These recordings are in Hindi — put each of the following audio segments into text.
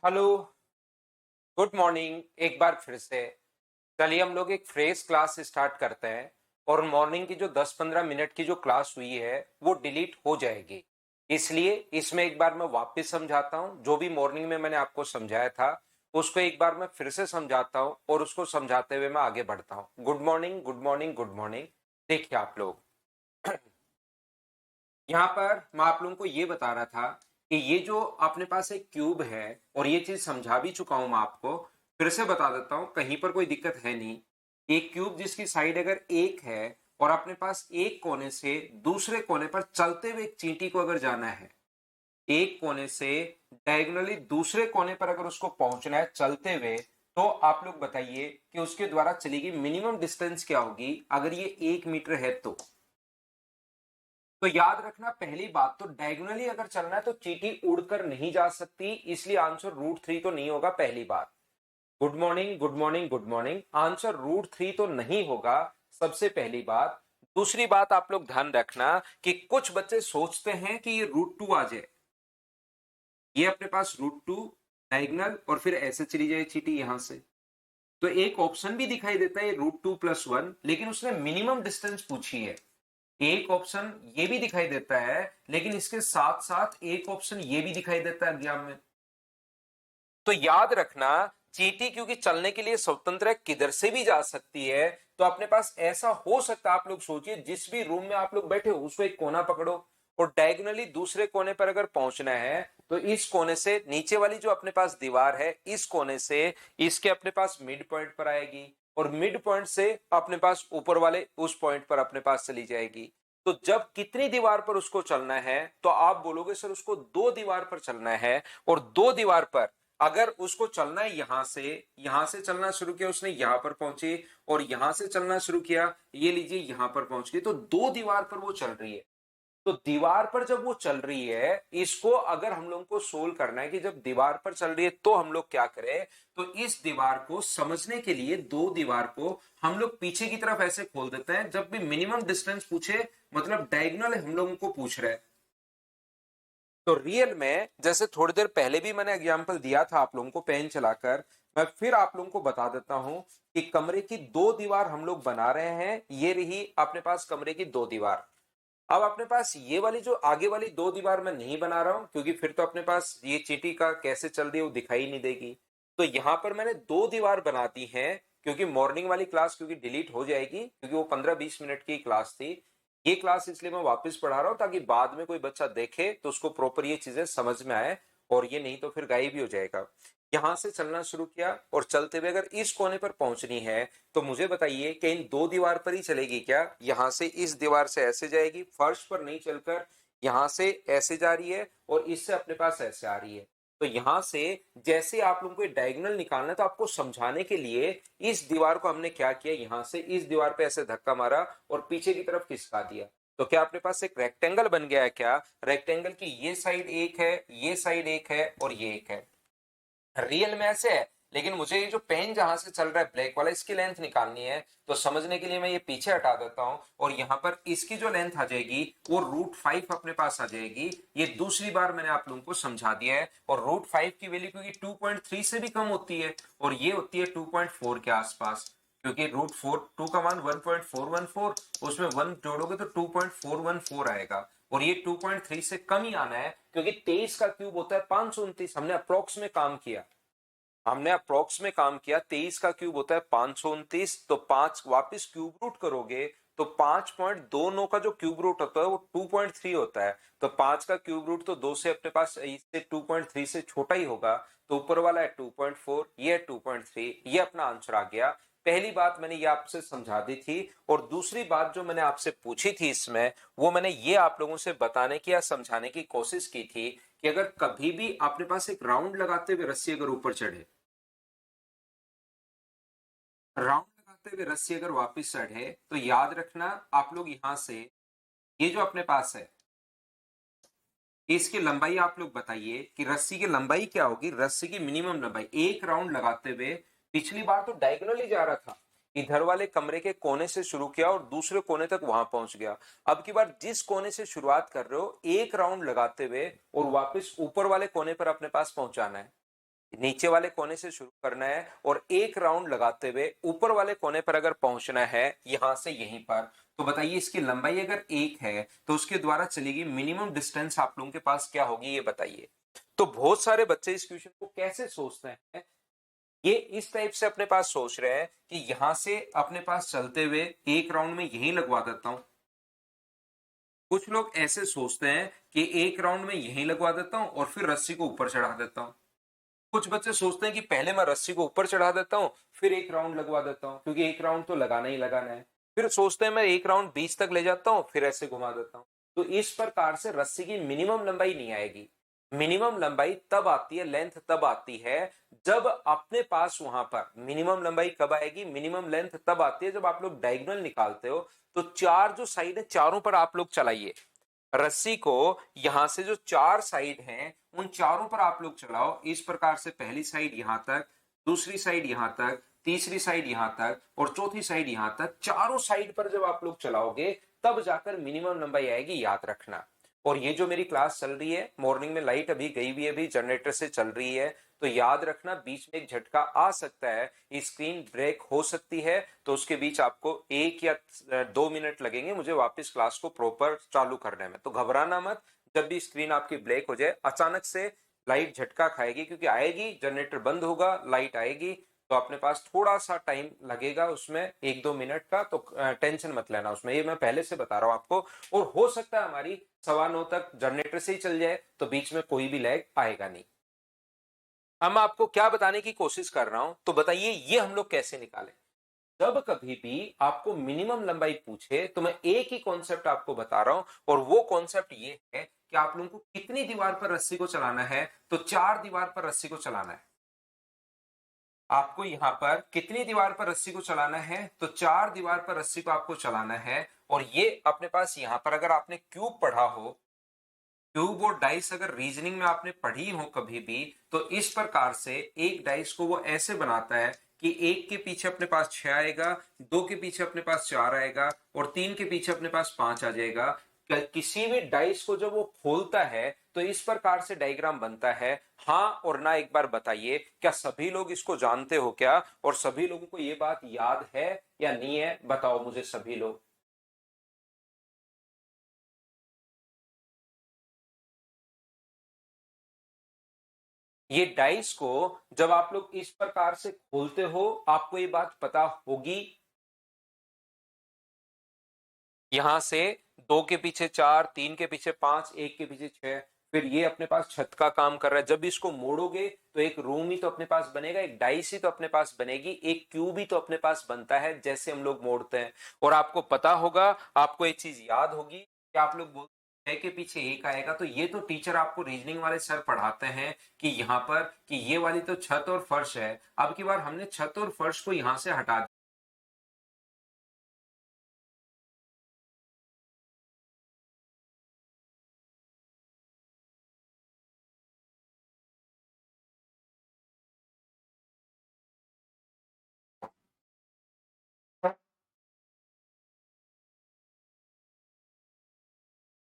हेलो। Good morning. एक बार फिर से चलिए हम लोग एक फ्रेज क्लास स्टार्ट करते हैं। और मॉर्निंग की जो 10-15 मिनट की जो क्लास हुई है वो डिलीट हो जाएगी। इसलिए इसमें एक बार मैं वापस समझाता हूँ, जो भी मॉर्निंग में मैंने आपको समझाया था उसको एक बार मैं फिर से समझाता हूँ और उसको समझाते हुए मैं आगे बढ़ता हूँ। Good morning, good morning, good morning. देखिए आप लोग, यहाँ पर मैं आप लोगों को ये बता रहा था कि ये जो अपने पास एक क्यूब है, और ये चीज समझा भी चुका हूं मैं आपको, फिर से बता देता हूं, कहीं पर कोई दिक्कत है नहीं। एक क्यूब जिसकी साइड अगर एक है और अपने पास एक कोने से दूसरे कोने पर चलते हुए एक चींटी को अगर जाना है, एक कोने से डायगोनली दूसरे कोने पर अगर उसको पहुंचना है चलते हुए, तो आप लोग बताइए कि उसके द्वारा चलेगी मिनिमम डिस्टेंस क्या होगी अगर ये 1 मीटर है तो याद रखना पहली बात तो डायगोनली अगर चलना है तो चींटी उड़कर नहीं जा सकती, इसलिए आंसर रूट 3 तो नहीं होगा। पहली बात, good morning, good morning, good morning, answer root 3 तो नहीं होगा, सबसे पहली बात। दूसरी बात आप लोग ध्यान रखना कि कुछ बच्चे सोचते हैं कि ये रूट 2 आ जाए, ये अपने पास रूट 2 डायगोनल और फिर ऐसे चली जाए चींटी यहां से। तो एक ऑप्शन भी दिखाई देता है रूट 2 + 1, लेकिन उसने मिनिमम डिस्टेंस पूछी है। एक ऑप्शन ये भी दिखाई देता है, लेकिन इसके साथ साथ एक ऑप्शन ये भी दिखाई देता है एग्जाम में। तो याद रखना, चींटी क्योंकि चलने के लिए स्वतंत्र है, किधर से भी जा सकती है। तो अपने पास ऐसा हो सकता है, आप लोग सोचिए जिस भी रूम में आप लोग बैठे हो उसको एक कोना पकड़ो और डायगोनली दूसरे कोने पर अगर पहुंचना है तो इस कोने से नीचे वाली जो अपने पास दीवार है, इस कोने से इसके अपने पास मिड पॉइंट पर आएगी और मिड पॉइंट से अपने पास ऊपर वाले उस पॉइंट पर अपने पास चली जाएगी। तो जब कितनी दीवार पर उसको चलना है तो आप बोलोगे सर उसको 2 दीवार पर चलना है, और 2 दीवार पर अगर उसको चलना है यहां से चलना शुरू किया उसने यहां पर पहुंची, और यहां से चलना शुरू किया, ये लीजिए यहां पर पहुंच गई, तो 2 दीवार पर वो चल रही है। तो दीवार पर जब वो चल रही है, इसको अगर हम लोग को सोल्व करना है कि जब दीवार पर चल रही है तो हम लोग क्या करें, तो इस दीवार को समझने के लिए 2 दीवार को हम लोग पीछे की तरफ ऐसे खोल देते हैं। जब भी मिनिमम डिस्टेंस पूछे, मतलब डायगोनल हम लोगों को पूछ रहे हैं, तो रियल में जैसे थोड़ी देर पहले भी मैंने एग्जांपल दिया था आप लोगों को पेन चलाकर, मैं फिर आप लोगों को बता देता हूं कि कमरे की 2 दीवार हम लोग बना रहे हैं। ये रही अपने पास कमरे की 2 दीवार। अब अपने पास ये वाली जो आगे वाली 2 दीवार मैं नहीं बना रहा हूं, क्योंकि फिर तो अपने पास ये चींटी का कैसे चल रही है वो दिखाई नहीं देगी। तो यहां पर मैंने 2 दीवार बना दी है, क्योंकि मॉर्निंग वाली क्लास क्योंकि डिलीट हो जाएगी, क्योंकि वो 15-20 मिनट की क्लास थी। ये क्लास इसलिए मैं वापस पढ़ा रहा हूं ताकि बाद में कोई बच्चा देखे तो उसको प्रॉपर ये चीजें समझ में आए, और ये नहीं तो फिर गायब ही हो जाएगा। यहां से चलना शुरू किया और चलते हुए अगर इस कोने पर पहुंचनी है तो मुझे बताइए कि इन 2 दीवार पर ही चलेगी क्या? यहां से इस दीवार से ऐसे जाएगी, फर्श पर नहीं चलकर यहां से ऐसे जा रही है और इससे अपने पास ऐसे आ रही है। तो यहां से जैसे आप लोगों को डायगोनल निकालना है तो आपको समझाने के लिए इस दीवार को हमने क्या किया, यहां से इस दीवार पे ऐसे धक्का मारा और पीछे की तरफ खिसका दिया। तो क्या अपने पास एक रेक्टेंगल बन गया है? क्या रेक्टेंगल की ये साइड एक है, ये साइड एक है और ये एक है। रियल में ऐसे है, लेकिन मुझे ये जो पेन जहां से चल रहा है ब्लैक वाला, इसकी लेंथ निकालनी है। तो समझने के लिए मैं ये पीछे हटा देता हूं और यहां पर इसकी जो लेंथ आ जाएगी वो रूट 5 अपने पास आ जाएगी। ये दूसरी बार मैंने आप लोगों को समझा दिया है। और रूट 5 की वैल्यू क्योंकि 2.3 से भी कम होती है और ये होती है 2.4 के आसपास, क्योंकि रूट 2 का मान 1.414, उसमें 1 जोड़ोगे तो 2.414 आएगा। और ये 2.3 से कम ही आना है, क्योंकि 23 का क्यूब होता है 529। हमने अप्रोक्स में काम किया, 23 का क्यूब होता है 529। तो 5 वापिस क्यूब रूट करोगे तो 5.29 का जो क्यूब रूट होता है वो 2.3 होता है। तो 5 का क्यूब रूट तो 2 से अपने पास इससे 2.3 से छोटा ही होगा। तो ऊपर वाला है 2.4, ये है 2.3, ये अपना आंसर आ गया। पहली बात मैंने ये आपसे समझा दी थी, और दूसरी बात जो मैंने आपसे पूछी थी इसमें, वो मैंने ये आप लोगों से बताने की या समझाने की कोशिश की थी कि अगर कभी भी अपने पास एक राउंड लगाते हुए रस्सी अगर ऊपर चढ़े, राउंड लगाते हुए रस्सी अगर वापस चढ़े, तो याद रखना आप लोग यहां से ये जो अपने पास है इसकी लंबाई आप लोग बताइए कि रस्सी की लंबाई क्या होगी। रस्सी की मिनिमम लंबाई एक राउंड लगाते हुए, पिछली बार तो डायगोनली जा रहा था, इधर वाले कमरे के कोने से शुरू किया और दूसरे कोने तक वहां पहुंच गया। अब की बार जिस कोने से शुरुआत कर रहे हो एक राउंड लगाते हुए और वापस ऊपर वाले कोने पर अपने पास पहुंचाना है। नीचे वाले कोने से शुरू करना है और एक राउंड लगाते हुए ऊपर वाले कोने पर अगर पहुंचना है यहां से यहीं पर, तो बताइए इसकी लंबाई अगर 1 है तो उसके द्वारा चलेगी मिनिमम डिस्टेंस आप लोगों के पास क्या होगी ये बताइए। तो बहुत सारे बच्चे इस क्वेश्चन को कैसे सोचते हैं, ये इस टाइप से अपने पास सोच रहे हैं कि यहां से अपने पास चलते हुए एक राउंड में यही लगवा देता हूं। कुछ लोग ऐसे सोचते हैं कि एक राउंड में यही लगवा देता हूं और फिर रस्सी को ऊपर चढ़ा देता हूं। कुछ बच्चे सोचते हैं कि पहले मैं रस्सी को ऊपर चढ़ा देता हूं फिर एक राउंड लगवा देता हूं, क्योंकि एक राउंड तो लगाना ही लगाना है। फिर सोचते हैं मैं एक राउंड 20 तक ले जाता हूं फिर ऐसे घुमा देता हूं। तो इस प्रकार से रस्सी की मिनिमम लंबाई नहीं आएगी। मिनिमम लंबाई तब आती है, लेंथ तब आती है जब अपने पास वहां पर मिनिमम लंबाई कब आएगी, मिनिमम लेंथ तब आती है जब आप लोग डायगोनल निकालते हो। तो चार जो साइड है चारों पर आप लोग चलाइए रस्सी को, यहां से जो चार साइड हैं उन चारों पर आप लोग चलाओ इस प्रकार से। पहली साइड यहां तक, दूसरी साइड यहां तक, तीसरी साइड यहां तक और चौथी साइड यहां तक। चारों साइड पर जब आप लोग चलाओगे तब जाकर मिनिमम लंबाई आएगी, याद रखना। और ये जो मेरी क्लास चल रही है मॉर्निंग में, लाइट अभी गई हुई है, अभी जनरेटर से चल रही है, तो याद रखना बीच में एक झटका आ सकता है, स्क्रीन ब्रेक हो सकती है, तो उसके बीच आपको 1 या 2 मिनट लगेंगे मुझे वापस क्लास को प्रॉपर चालू करने में। तो घबराना मत, जब भी स्क्रीन आपकी ब्लैक हो जाए अचानक से लाइट झटका खाएगी, क्योंकि आएगी, जनरेटर बंद होगा, लाइट आएगी, तो अपने पास थोड़ा सा टाइम लगेगा उसमें 1-2 मिनट का। तो टेंशन मत लेना उसमें, ये मैं पहले से बता रहा हूं आपको। और हो सकता है हमारी 9:15 तक जनरेटर से ही चल जाए, तो बीच में कोई भी लैग आएगा नहीं। अब मैं आपको क्या बताने की कोशिश कर रहा हूं, तो बताइए ये हम लोग कैसे निकालें। जब कभी भी आपको मिनिमम लंबाई पूछे तो मैं एक ही कॉन्सेप्ट आपको बता रहा हूं, और वो कॉन्सेप्ट ये है कि आप लोगों को कितनी दीवार पर रस्सी को चलाना है, तो 4 दीवार पर रस्सी को चलाना है। आपको यहां पर कितनी दीवार पर रस्सी को चलाना है, तो 4 दीवार पर रस्सी को आपको चलाना है। और ये अपने पास यहां पर अगर आपने क्यूब पढ़ा हो, क्यूब और डाइस अगर रीजनिंग में आपने पढ़ी हो कभी भी, तो इस प्रकार से एक डाइस को वो ऐसे बनाता है कि एक के पीछे अपने पास 6 आएगा, दो के पीछे अपने पास 4 आएगा और तीन के पीछे अपने पास 5 आ जाएगा। किसी भी डाइस को जब वो खोलता है तो इस प्रकार से डायग्राम बनता है। हाँ और ना एक बार बताइए, क्या सभी लोग इसको जानते हो क्या, और सभी लोगों को ये बात याद है या नहीं है, बताओ मुझे सभी लोग। ये डाइस को जब आप लोग इस प्रकार से खोलते हो आपको ये बात पता होगी, यहां से दो के पीछे 4, तीन के पीछे 5, एक के पीछे 6। फिर ये अपने पास छत का काम कर रहा है, जब इसको मोड़ोगे तो एक रूम ही तो अपने पास बनेगा, एक डाइस ही तो अपने पास बनेगी, एक क्यूब ही तो अपने पास बनता है जैसे हम लोग मोड़ते हैं। और आपको पता होगा, आपको एक चीज याद होगी कि आप लोग बोलते हैं के पीछे एक आएगा, तो ये तो टीचर आपको रीजनिंग वाले सर पढ़ाते हैं कि यहाँ पर कि ये वाली तो छत और फर्श है। अब की बार हमने छत और फर्श को यहां से हटा।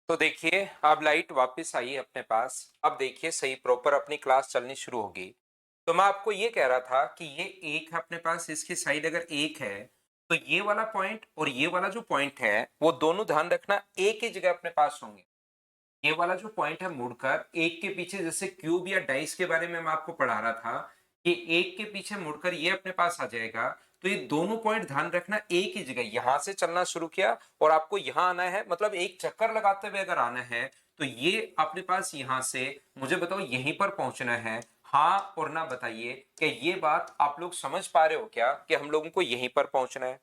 तो देखिए अब लाइट वापस आई है अपने पास, अब देखिए सही प्रॉपर अपनी क्लास चलनी शुरू होगी। तो मैं आपको ये कह रहा था कि ये एक है अपने पास, इसकी साइड अगर एक है, तो ये वाला पॉइंट और ये वाला जो पॉइंट है वो दोनों ध्यान रखना एक ही जगह अपने पास होंगे। ये वाला जो पॉइंट है मुड़कर एक के पीछे, जैसे क्यूब या डाइस के बारे में मैं आपको पढ़ा रहा था कि एक के पीछे मुड़कर ये अपने पास आ जाएगा। तो ये दोनों पॉइंट ध्यान रखना एक ही जगह, यहां से चलना शुरू किया और आपको यहां आना है, मतलब एक चक्कर लगाते हुए अगर आना है तो ये अपने पास यहां से, मुझे बताओ यहीं पर पहुंचना है। हाँ और ना बताइए कि ये बात आप लोग समझ पा रहे हो क्या कि हम लोगों को यहीं पर पहुंचना है।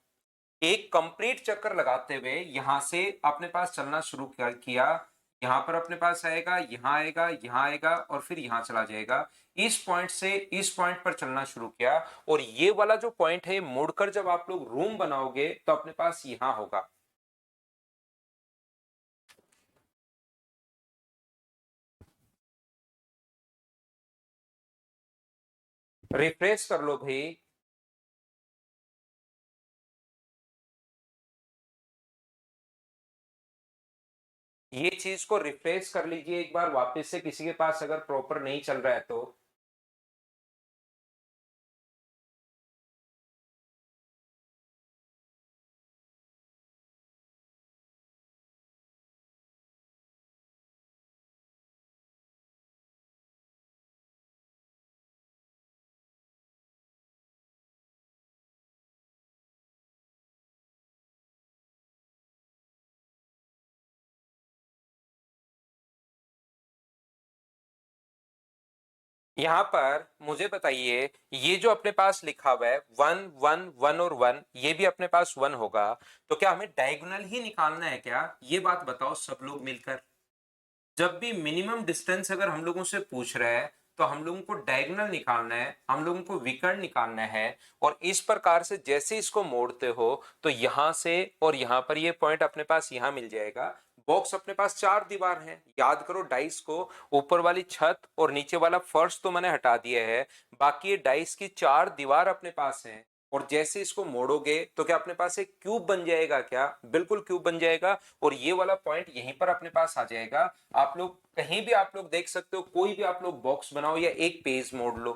एक कंप्लीट चक्कर लगाते हुए यहां से अपने पास चलना शुरू किया, यहां पर अपने पास आएगा, यहां आएगा, यहां आएगा और फिर यहां चला जाएगा। इस पॉइंट से इस पॉइंट पर चलना शुरू किया, और ये वाला जो पॉइंट है मुड़कर जब आप लोग रूम बनाओगे तो अपने पास यहां होगा। रिफ्रेश कर लो भाई। ये चीज को रिफ्रेश कर लीजिए एक बार वापस से, किसी के पास अगर प्रॉपर नहीं चल रहा है तो। यहाँ पर मुझे बताइए, ये जो अपने पास लिखा हुआ है 1 1 1 और 1, ये भी अपने पास 1 होगा, तो क्या हमें डायगोनल ही निकालना है क्या? ये बात बताओ सब लोग मिलकर। जब भी मिनिमम डिस्टेंस अगर हम लोगों से पूछ रहा है तो हम लोगों को डायगोनल निकालना है, हम लोगों को विकर्ण निकालना है। और इस प्रकार से जैसे इसको मोड़ते हो तो यहां से और यहां पर ये पॉइंट अपने पास यहां मिल जाएगा। बॉक्स अपने पास चार दीवार है, याद करो डाइस को, ऊपर वाली छत और नीचे वाला फर्श तो मैंने हटा दिया है, बाकी ये डाइस की चार दीवार अपने पास है। और जैसे इसको मोड़ोगे तो क्या अपने पास एक क्यूब बन जाएगा क्या? बिल्कुल क्यूब बन जाएगा। और ये वाला पॉइंट यहीं पर अपने पास आ जाएगा। आप लोग कहीं भी आप लोग देख सकते हो, कोई भी आप लोग बॉक्स बनाओ या एक पेज मोड़ लो,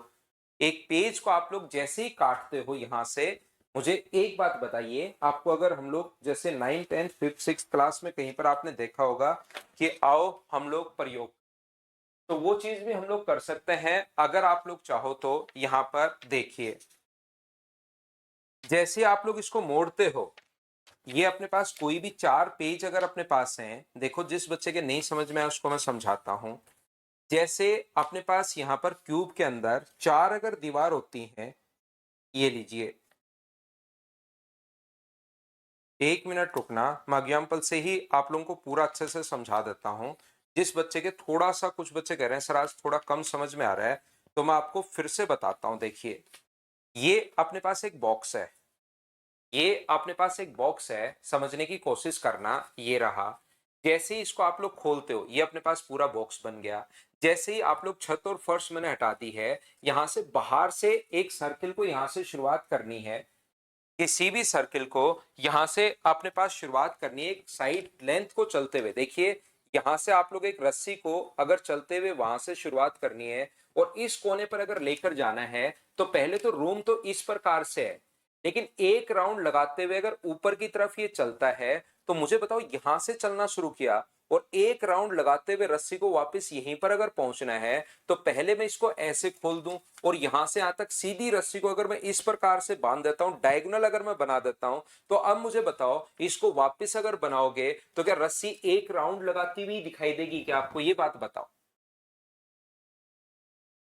एक पेज को आप लोग जैसे ही काटते हो यहां से, मुझे एक बात बताइए, आपको अगर हम लोग जैसे 9th 10th 5th 6th class में कहीं पर आपने देखा होगा कि आओ हम लोग प्रयोग, तो वो चीज भी हम लोग कर सकते हैं अगर आप लोग चाहो तो। यहां पर देखिए, जैसे आप लोग इसको मोड़ते हो, ये अपने पास कोई भी चार पेज अगर अपने पास हैं, देखो जिस बच्चे के नहीं समझ में आया उसको मैं समझाता हूं। जैसे अपने पास यहां पर क्यूब के अंदर चार अगर दीवार होती हैं, ये लीजिए, एक मिनट रुकना, मैं एग्जाम्पल से ही आप लोगों को पूरा अच्छे से समझा देता हूं। जिस बच्चे के थोड़ा सा, कुछ बच्चे कह रहे हैं सर आज थोड़ा कम समझ में आ रहा है, तो मैं आपको फिर से बताता हूं। देखिए, ये अपने पास एक बॉक्स है, ये अपने पास एक बॉक्स है, समझने की कोशिश करना, ये रहा। जैसे ही इसको आप लोग खोलते हो ये अपने पास पूरा बॉक्स बन गया। जैसे ही आप लोग छत और फर्श मैंने हटा दी है, यहां से बाहर से एक सर्किल को यहां से शुरुआत करनी है, किसी भी सर्किल को यहां से अपने पास शुरुआत करनी है, एक साइड लेंथ को चलते हुए। देखिए, यहां से आप लोग एक रस्सी को अगर चलते हुए वहां से शुरुआत करनी है और इस कोने पर अगर लेकर जाना है, तो पहले तो रूम तो इस प्रकार से है, लेकिन एक राउंड लगाते हुए अगर ऊपर की तरफ ये चलता है, तो मुझे बताओ यहां से चलना शुरू किया और एक राउंड लगाते हुए रस्सी को वापस यहीं पर अगर पहुंचना है, तो पहले मैं इसको ऐसे खोल दूं और यहां से यहां तक सीधी रस्सी को अगर मैं इस प्रकार से बांध देता हूं, डायगोनल अगर मैं बना देता हूं, तो अब मुझे बताओ इसको वापस अगर बनाओगे तो क्या रस्सी एक राउंड लगाती हुई दिखाई देगी क्या आपको? ये बात बताओ।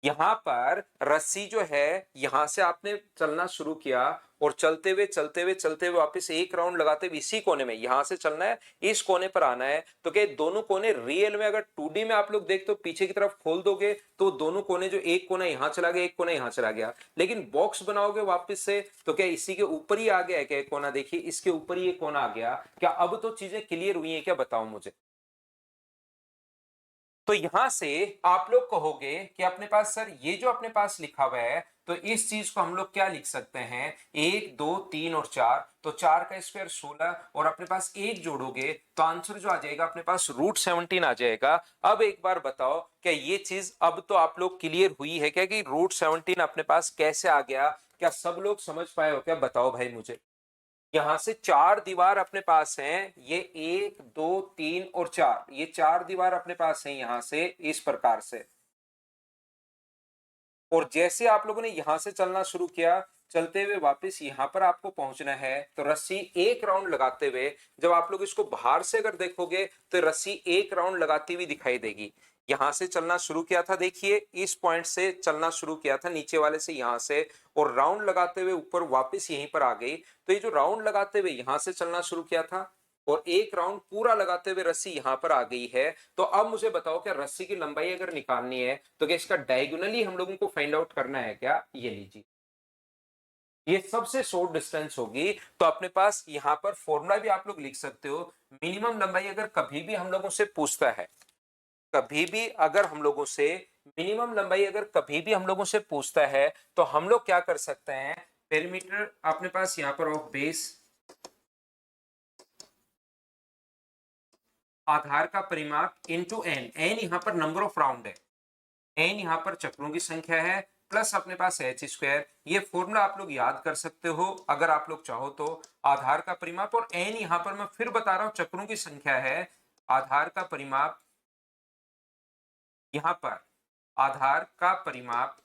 यहां पर रस्सी जो है, यहां से आपने चलना शुरू किया और चलते हुए चलते हुए चलते हुए वापस एक राउंड लगाते हुए इसी कोने में यहां से चलना है, इस कोने पर आना है। तो क्या दोनों कोने रियल में अगर 2D में आप लोग देखते हो, पीछे की तरफ खोल दोगे तो दोनों कोने, जो एक कोना यहां चला गया, एक कोना यहां चला गया, लेकिन बॉक्स बनाओगे वापस से तो क्या इसी के ऊपर ही आ गया है क्या एक कोना? देखिए, इसके ऊपर ही एक कोना आ गया। क्या अब तो चीजें क्लियर हुई है क्या? बताओ मुझे। तो यहां से आप लोग कहोगे कि अपने पास सर ये जो अपने पास लिखा हुआ है, तो इस चीज को हम लोग क्या लिख सकते हैं, एक दो तीन और चार, तो चार का स्क्वायर 16 और अपने पास एक जोड़ोगे तो आंसर जो आ जाएगा अपने पास √17 आ जाएगा। अब एक बार बताओ, क्या ये चीज अब तो आप लोग क्लियर हुई है क्या कि √17 अपने पास कैसे आ गया? क्या सब लोग समझ पाए हो क्या? बताओ भाई मुझे। यहां से चार दीवार अपने पास हैं, ये एक दो तीन और चार, ये चार दीवार अपने पास हैं यहां से इस प्रकार से। और जैसे आप लोगों ने यहां से चलना शुरू किया, चलते हुए वापस यहां पर आपको पहुंचना है, तो रस्सी एक राउंड लगाते हुए, जब आप लोग इसको बाहर से अगर देखोगे तो रस्सी एक राउंड लगाती हुई दिखाई देगी। यहां से चलना शुरू किया था, देखिए इस पॉइंट से चलना शुरू किया था, नीचे वाले से यहां से, और राउंड लगाते हुए ऊपर वापस यहीं पर आ गई। तो ये जो राउंड लगाते हुए यहां से चलना शुरू किया था और एक राउंड पूरा लगाते हुए रस्सी यहां पर आ गई है, तो अब मुझे बताओ, क्या रस्सी की लंबाई अगर निकालनी है तो क्या इसका डायगोनली हम लोगों को फाइंड आउट करना है क्या? ये लीजिए, ये सबसे शॉर्ट डिस्टेंस होगी। तो अपने पास यहां पर फॉर्मूला भी आप लोग लिख सकते हो। मिनिमम लंबाई अगर कभी भी हम लोगों से पूछता है, कभी भी अगर हम लोगों से मिनिमम लंबाई अगर कभी भी हम लोगों से पूछता है, तो हम लोग क्या कर सकते हैं, पेरीमीटर अपने पास यहां पर ऑफ बेस, आधार का परिमाप इंटू एन, एन यहां पर नंबर ऑफ राउंड है, एन यहां पर चक्रों की संख्या है, प्लस अपने पास एच स्क्वायर। ये फॉर्मूला आप लोग याद कर सकते हो अगर आप लोग चाहो तो। आधार का परिमाप और एन यहां पर मैं फिर बता रहा हूं चक्रों की संख्या है, आधार का परिमाप, यहां पर आधार का परिमाप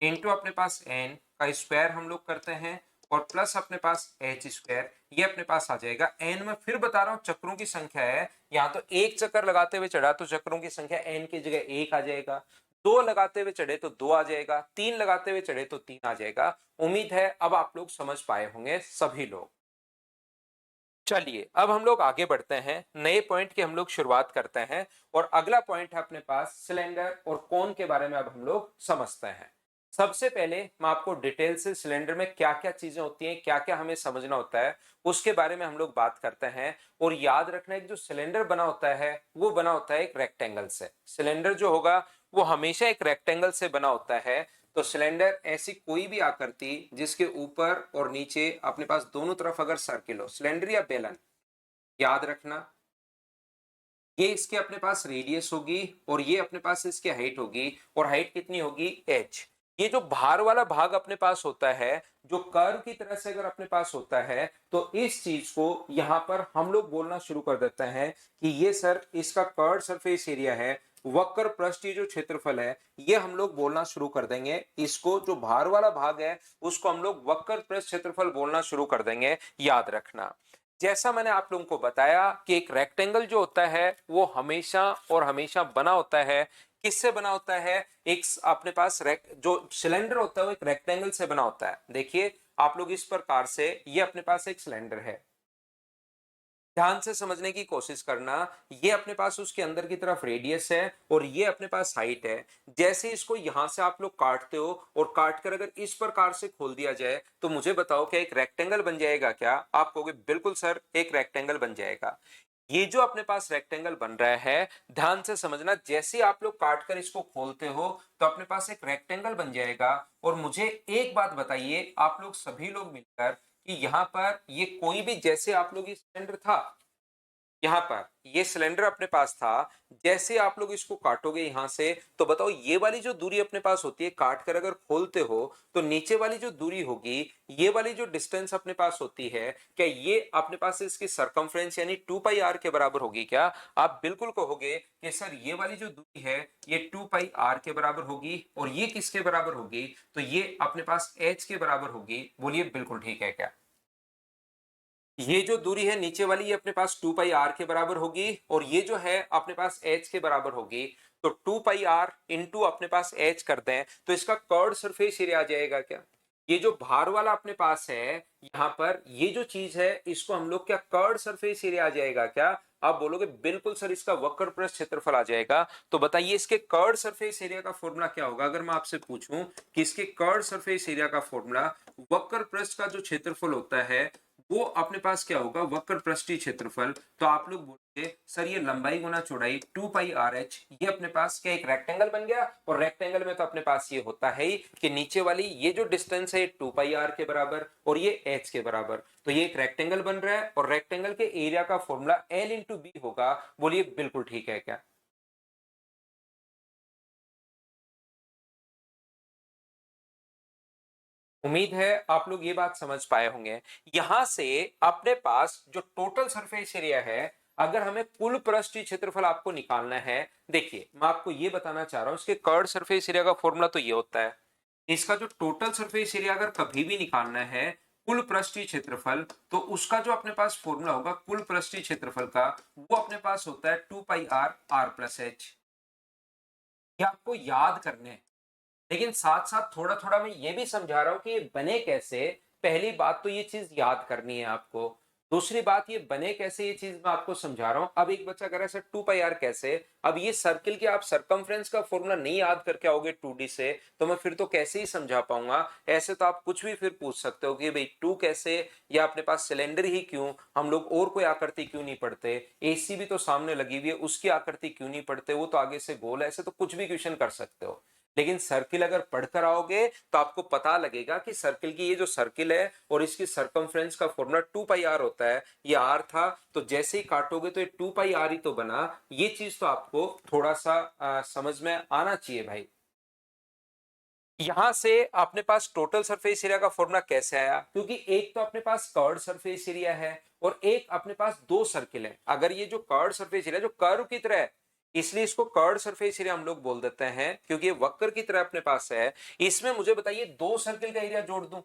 इंटू अपने पास एन का स्क्वायर हम लोग करते हैं, और प्लस अपने पास एच स्क्वायर, ये अपने पास आ जाएगा एन। में फिर बता रहा हूं चक्रों की संख्या है, यहां तो एक चक्कर लगाते हुए चढ़ा तो चक्रों की संख्या एन की जगह एक आ जाएगा, दो लगाते हुए चढ़े तो दो आ जाएगा, तीन लगाते हुए चढ़े तो तीन आ जाएगा। उम्मीद है अब आप लोग समझ पाए होंगे सभी लोग। चलिए अब हम लोग आगे बढ़ते हैं, नए पॉइंट की हम लोग शुरुआत करते हैं और अगला पॉइंट है अपने पास सिलेंडर और कोन के बारे में अब हम लोग समझते हैं। सबसे पहले मैं आपको डिटेल से सिलेंडर में क्या क्या चीजें होती हैं, क्या क्या हमें समझना होता है, उसके बारे में हम लोग बात करते हैं। और याद रखना है कि जो सिलेंडर बना होता है वो बना होता है एक रेक्टेंगल से। सिलेंडर जो होगा वो हमेशा एक रेक्टेंगल से बना होता है। तो सिलेंडर ऐसी कोई भी आकृति जिसके ऊपर और नीचे अपने पास दोनों तरफ अगर सर्किल हो, सिलेंडर या बेलन, याद रखना ये इसके अपने पास रेडियस होगी और ये अपने पास इसकी हाइट होगी, और हाइट कितनी होगी एच। ये जो बाहर वाला भाग अपने पास होता है, जो कर्व की तरह से अगर अपने पास होता है, तो इस चीज को यहां पर हम लोग बोलना शुरू कर देते हैं कि ये सर इसका कर्व सरफेस एरिया है, वक्र पृष्ठ जो क्षेत्रफल है, ये हम लोग बोलना शुरू कर देंगे। इसको जो बाहर वाला भाग है उसको हम लोग वक्र पृष्ठ क्षेत्रफल बोलना शुरू कर देंगे, याद रखना। जैसा मैंने आप लोगों को बताया कि एक रेक्टेंगल जो होता है वो हमेशा और हमेशा बना होता है, किससे बना होता है, एक अपने पास जो सिलेंडर होता है वो एक रेक्टेंगल से बना होता है। देखिए आप लोग इस प्रकार से, ये अपने पास एक सिलेंडर है, ध्यान से समझने की कोशिश करना। ये अपने पास उसके अंदर की तरफ रेडियस है और ये अपने पास हाइट है। जैसे इसको यहां से आप लोग काटते हो और काट कर अगर इस प्रकार से खोल दिया जाए तो मुझे बताओ क्या एक रेक्टेंगल बन जाएगा क्या? आप कहोगे बिल्कुल सर एक रेक्टेंगल बन जाएगा। ये जो अपने पास रेक्टेंगल बन रहा है, ध्यान से समझना, जैसे आप लोग काट कर इसको खोलते हो तो अपने पास एक रेक्टेंगल बन जाएगा। और मुझे एक बात बताइए आप लोग सभी लोग मिलकर कि यहां पर ये कोई भी, जैसे आप लोग ये सिलेंडर था, यहां पर ये सिलेंडर अपने पास था, जैसे आप लोग इसको काटोगे यहां से, तो बताओ ये वाली जो दूरी अपने पास होती है, काट कर अगर खोलते हो तो नीचे वाली जो दूरी होगी, ये वाली जो डिस्टेंस अपने पास होती है, क्या ये अपने पास इसकी सरकमफ्रेंस यानी 2 पाई आर के बराबर होगी क्या? आप बिल्कुल कहोगे कि सर ये वाली जो दूरी है ये 2 पाई आर के बराबर होगी, और ये किसके बराबर होगी? तो ये अपने पास एच के बराबर होगी। बोलिए बिल्कुल ठीक है क्या? ये जो दूरी है नीचे वाली ये अपने पास 2 पाई आर के बराबर होगी, और ये जो है अपने पास एच के बराबर होगी। तो 2 पाई आर इंटू अपने पास एच कर दें तो इसका कर्ड सरफेस एरिया आ जाएगा क्या? ये जो भार वाला अपने पास है यहां पर, ये जो चीज है इसको हम लोग क्या कर्ड सरफेस एरिया आ जाएगा क्या? आप बोलोगे बिल्कुल सर इसका वक्र पृष्ठ क्षेत्रफल आ जाएगा। तो बताइए इसके कर्ड सरफेस एरिया का फॉर्मूला क्या होगा? अगर मैं आपसे पूछूं कि इसके कर्ड सरफेस एरिया का फॉर्मूला, वक्र पृष्ठ का जो क्षेत्रफल होता है वो अपने पास क्या होगा, वक्र पृष्ठीय क्षेत्रफल। तो आप लोग बोलोगे सर ये लंबाई गुना चौड़ाई 2 पाई आर एच, ये अपने पास क्या एक रेक्टेंगल बन गया। और रेक्टेंगल में तो अपने पास ये होता है ही कि नीचे वाली ये जो डिस्टेंस है 2 पाई आर के बराबर और ये एच के बराबर, तो ये एक रेक्टेंगल बन रहा है और रेक्टेंगल के एरिया का फॉर्मूला एल इंटू बी होगा। बोलिए बिल्कुल ठीक है क्या? उम्मीद है आप लोग ये बात समझ पाए होंगे। यहां से अपने पास जो टोटल सरफेस एरिया है, अगर हमें कुल पृष्ठीय क्षेत्रफल आपको निकालना है, देखिए मैं आपको ये बताना चाह रहा हूं, इसके कर्ड सरफेस एरिया का फॉर्मूला तो ये होता है। इसका जो टोटल सरफेस एरिया अगर कभी भी निकालना है कुल पृष्ठीय क्षेत्रफल, तो उसका जो अपने पास फॉर्मूला होगा कुल पृष्ठीय क्षेत्रफल का, वो अपने पास होता है 2 pi R R plus H. ये आपको याद करने हैं, लेकिन साथ साथ थोड़ा थोड़ा मैं ये भी समझा रहा हूं कि ये बने कैसे। पहली बात तो ये चीज याद करनी है आपको, दूसरी बात ये बने कैसे ये चीज मैं आपको समझा रहा हूं। अब एक बच्चा कह रहा है सर 2 पाई आर कैसे? अब ये सर्किल के आप सरकमफ्रेंस का फॉर्मूला नहीं याद करके आओगे 2D से, तो मैं फिर तो कैसे ही समझा पाऊंगा। ऐसे तो आप कुछ भी फिर पूछ सकते हो कि भाई 2 कैसे, या अपने पास सिलेंडर ही क्यों, हम लोग और कोई आकृति क्यों नहीं पढ़ते, एसी भी तो सामने लगी हुई है उसकी आकृति क्यों नहीं पढ़ते, वो तो आगे से गोल है। ऐसे तो कुछ भी क्वेश्चन कर सकते हो, लेकिन सर्किल अगर पढ़कर आओगे तो आपको पता लगेगा कि सर्किल की ये जो सर्किल है और इसकी सरकमफ्रेंस का फॉर्मूला 2 पाई आर होता है। ये आर था तो जैसे ही काटोगे तो ये 2 पाई आर ही तो बना। ये चीज तो आपको थोड़ा सा समझ में आना चाहिए भाई। यहां से अपने पास टोटल सरफेस एरिया का फॉर्मूला कैसे आया? क्योंकि एक तो अपने पास कर्व सरफेस एरिया है और एक अपने पास दो सर्किल है। अगर ये जो कर्व सरफेस एरिया जो कर्व की तरह है, इसलिए इसको कर्व सरफेस एरिया हम लोग बोल देते हैं, क्योंकि ये वक्र की तरह अपने पास है। इसमें मुझे बताइए दो सर्किल का एरिया जोड़ दूं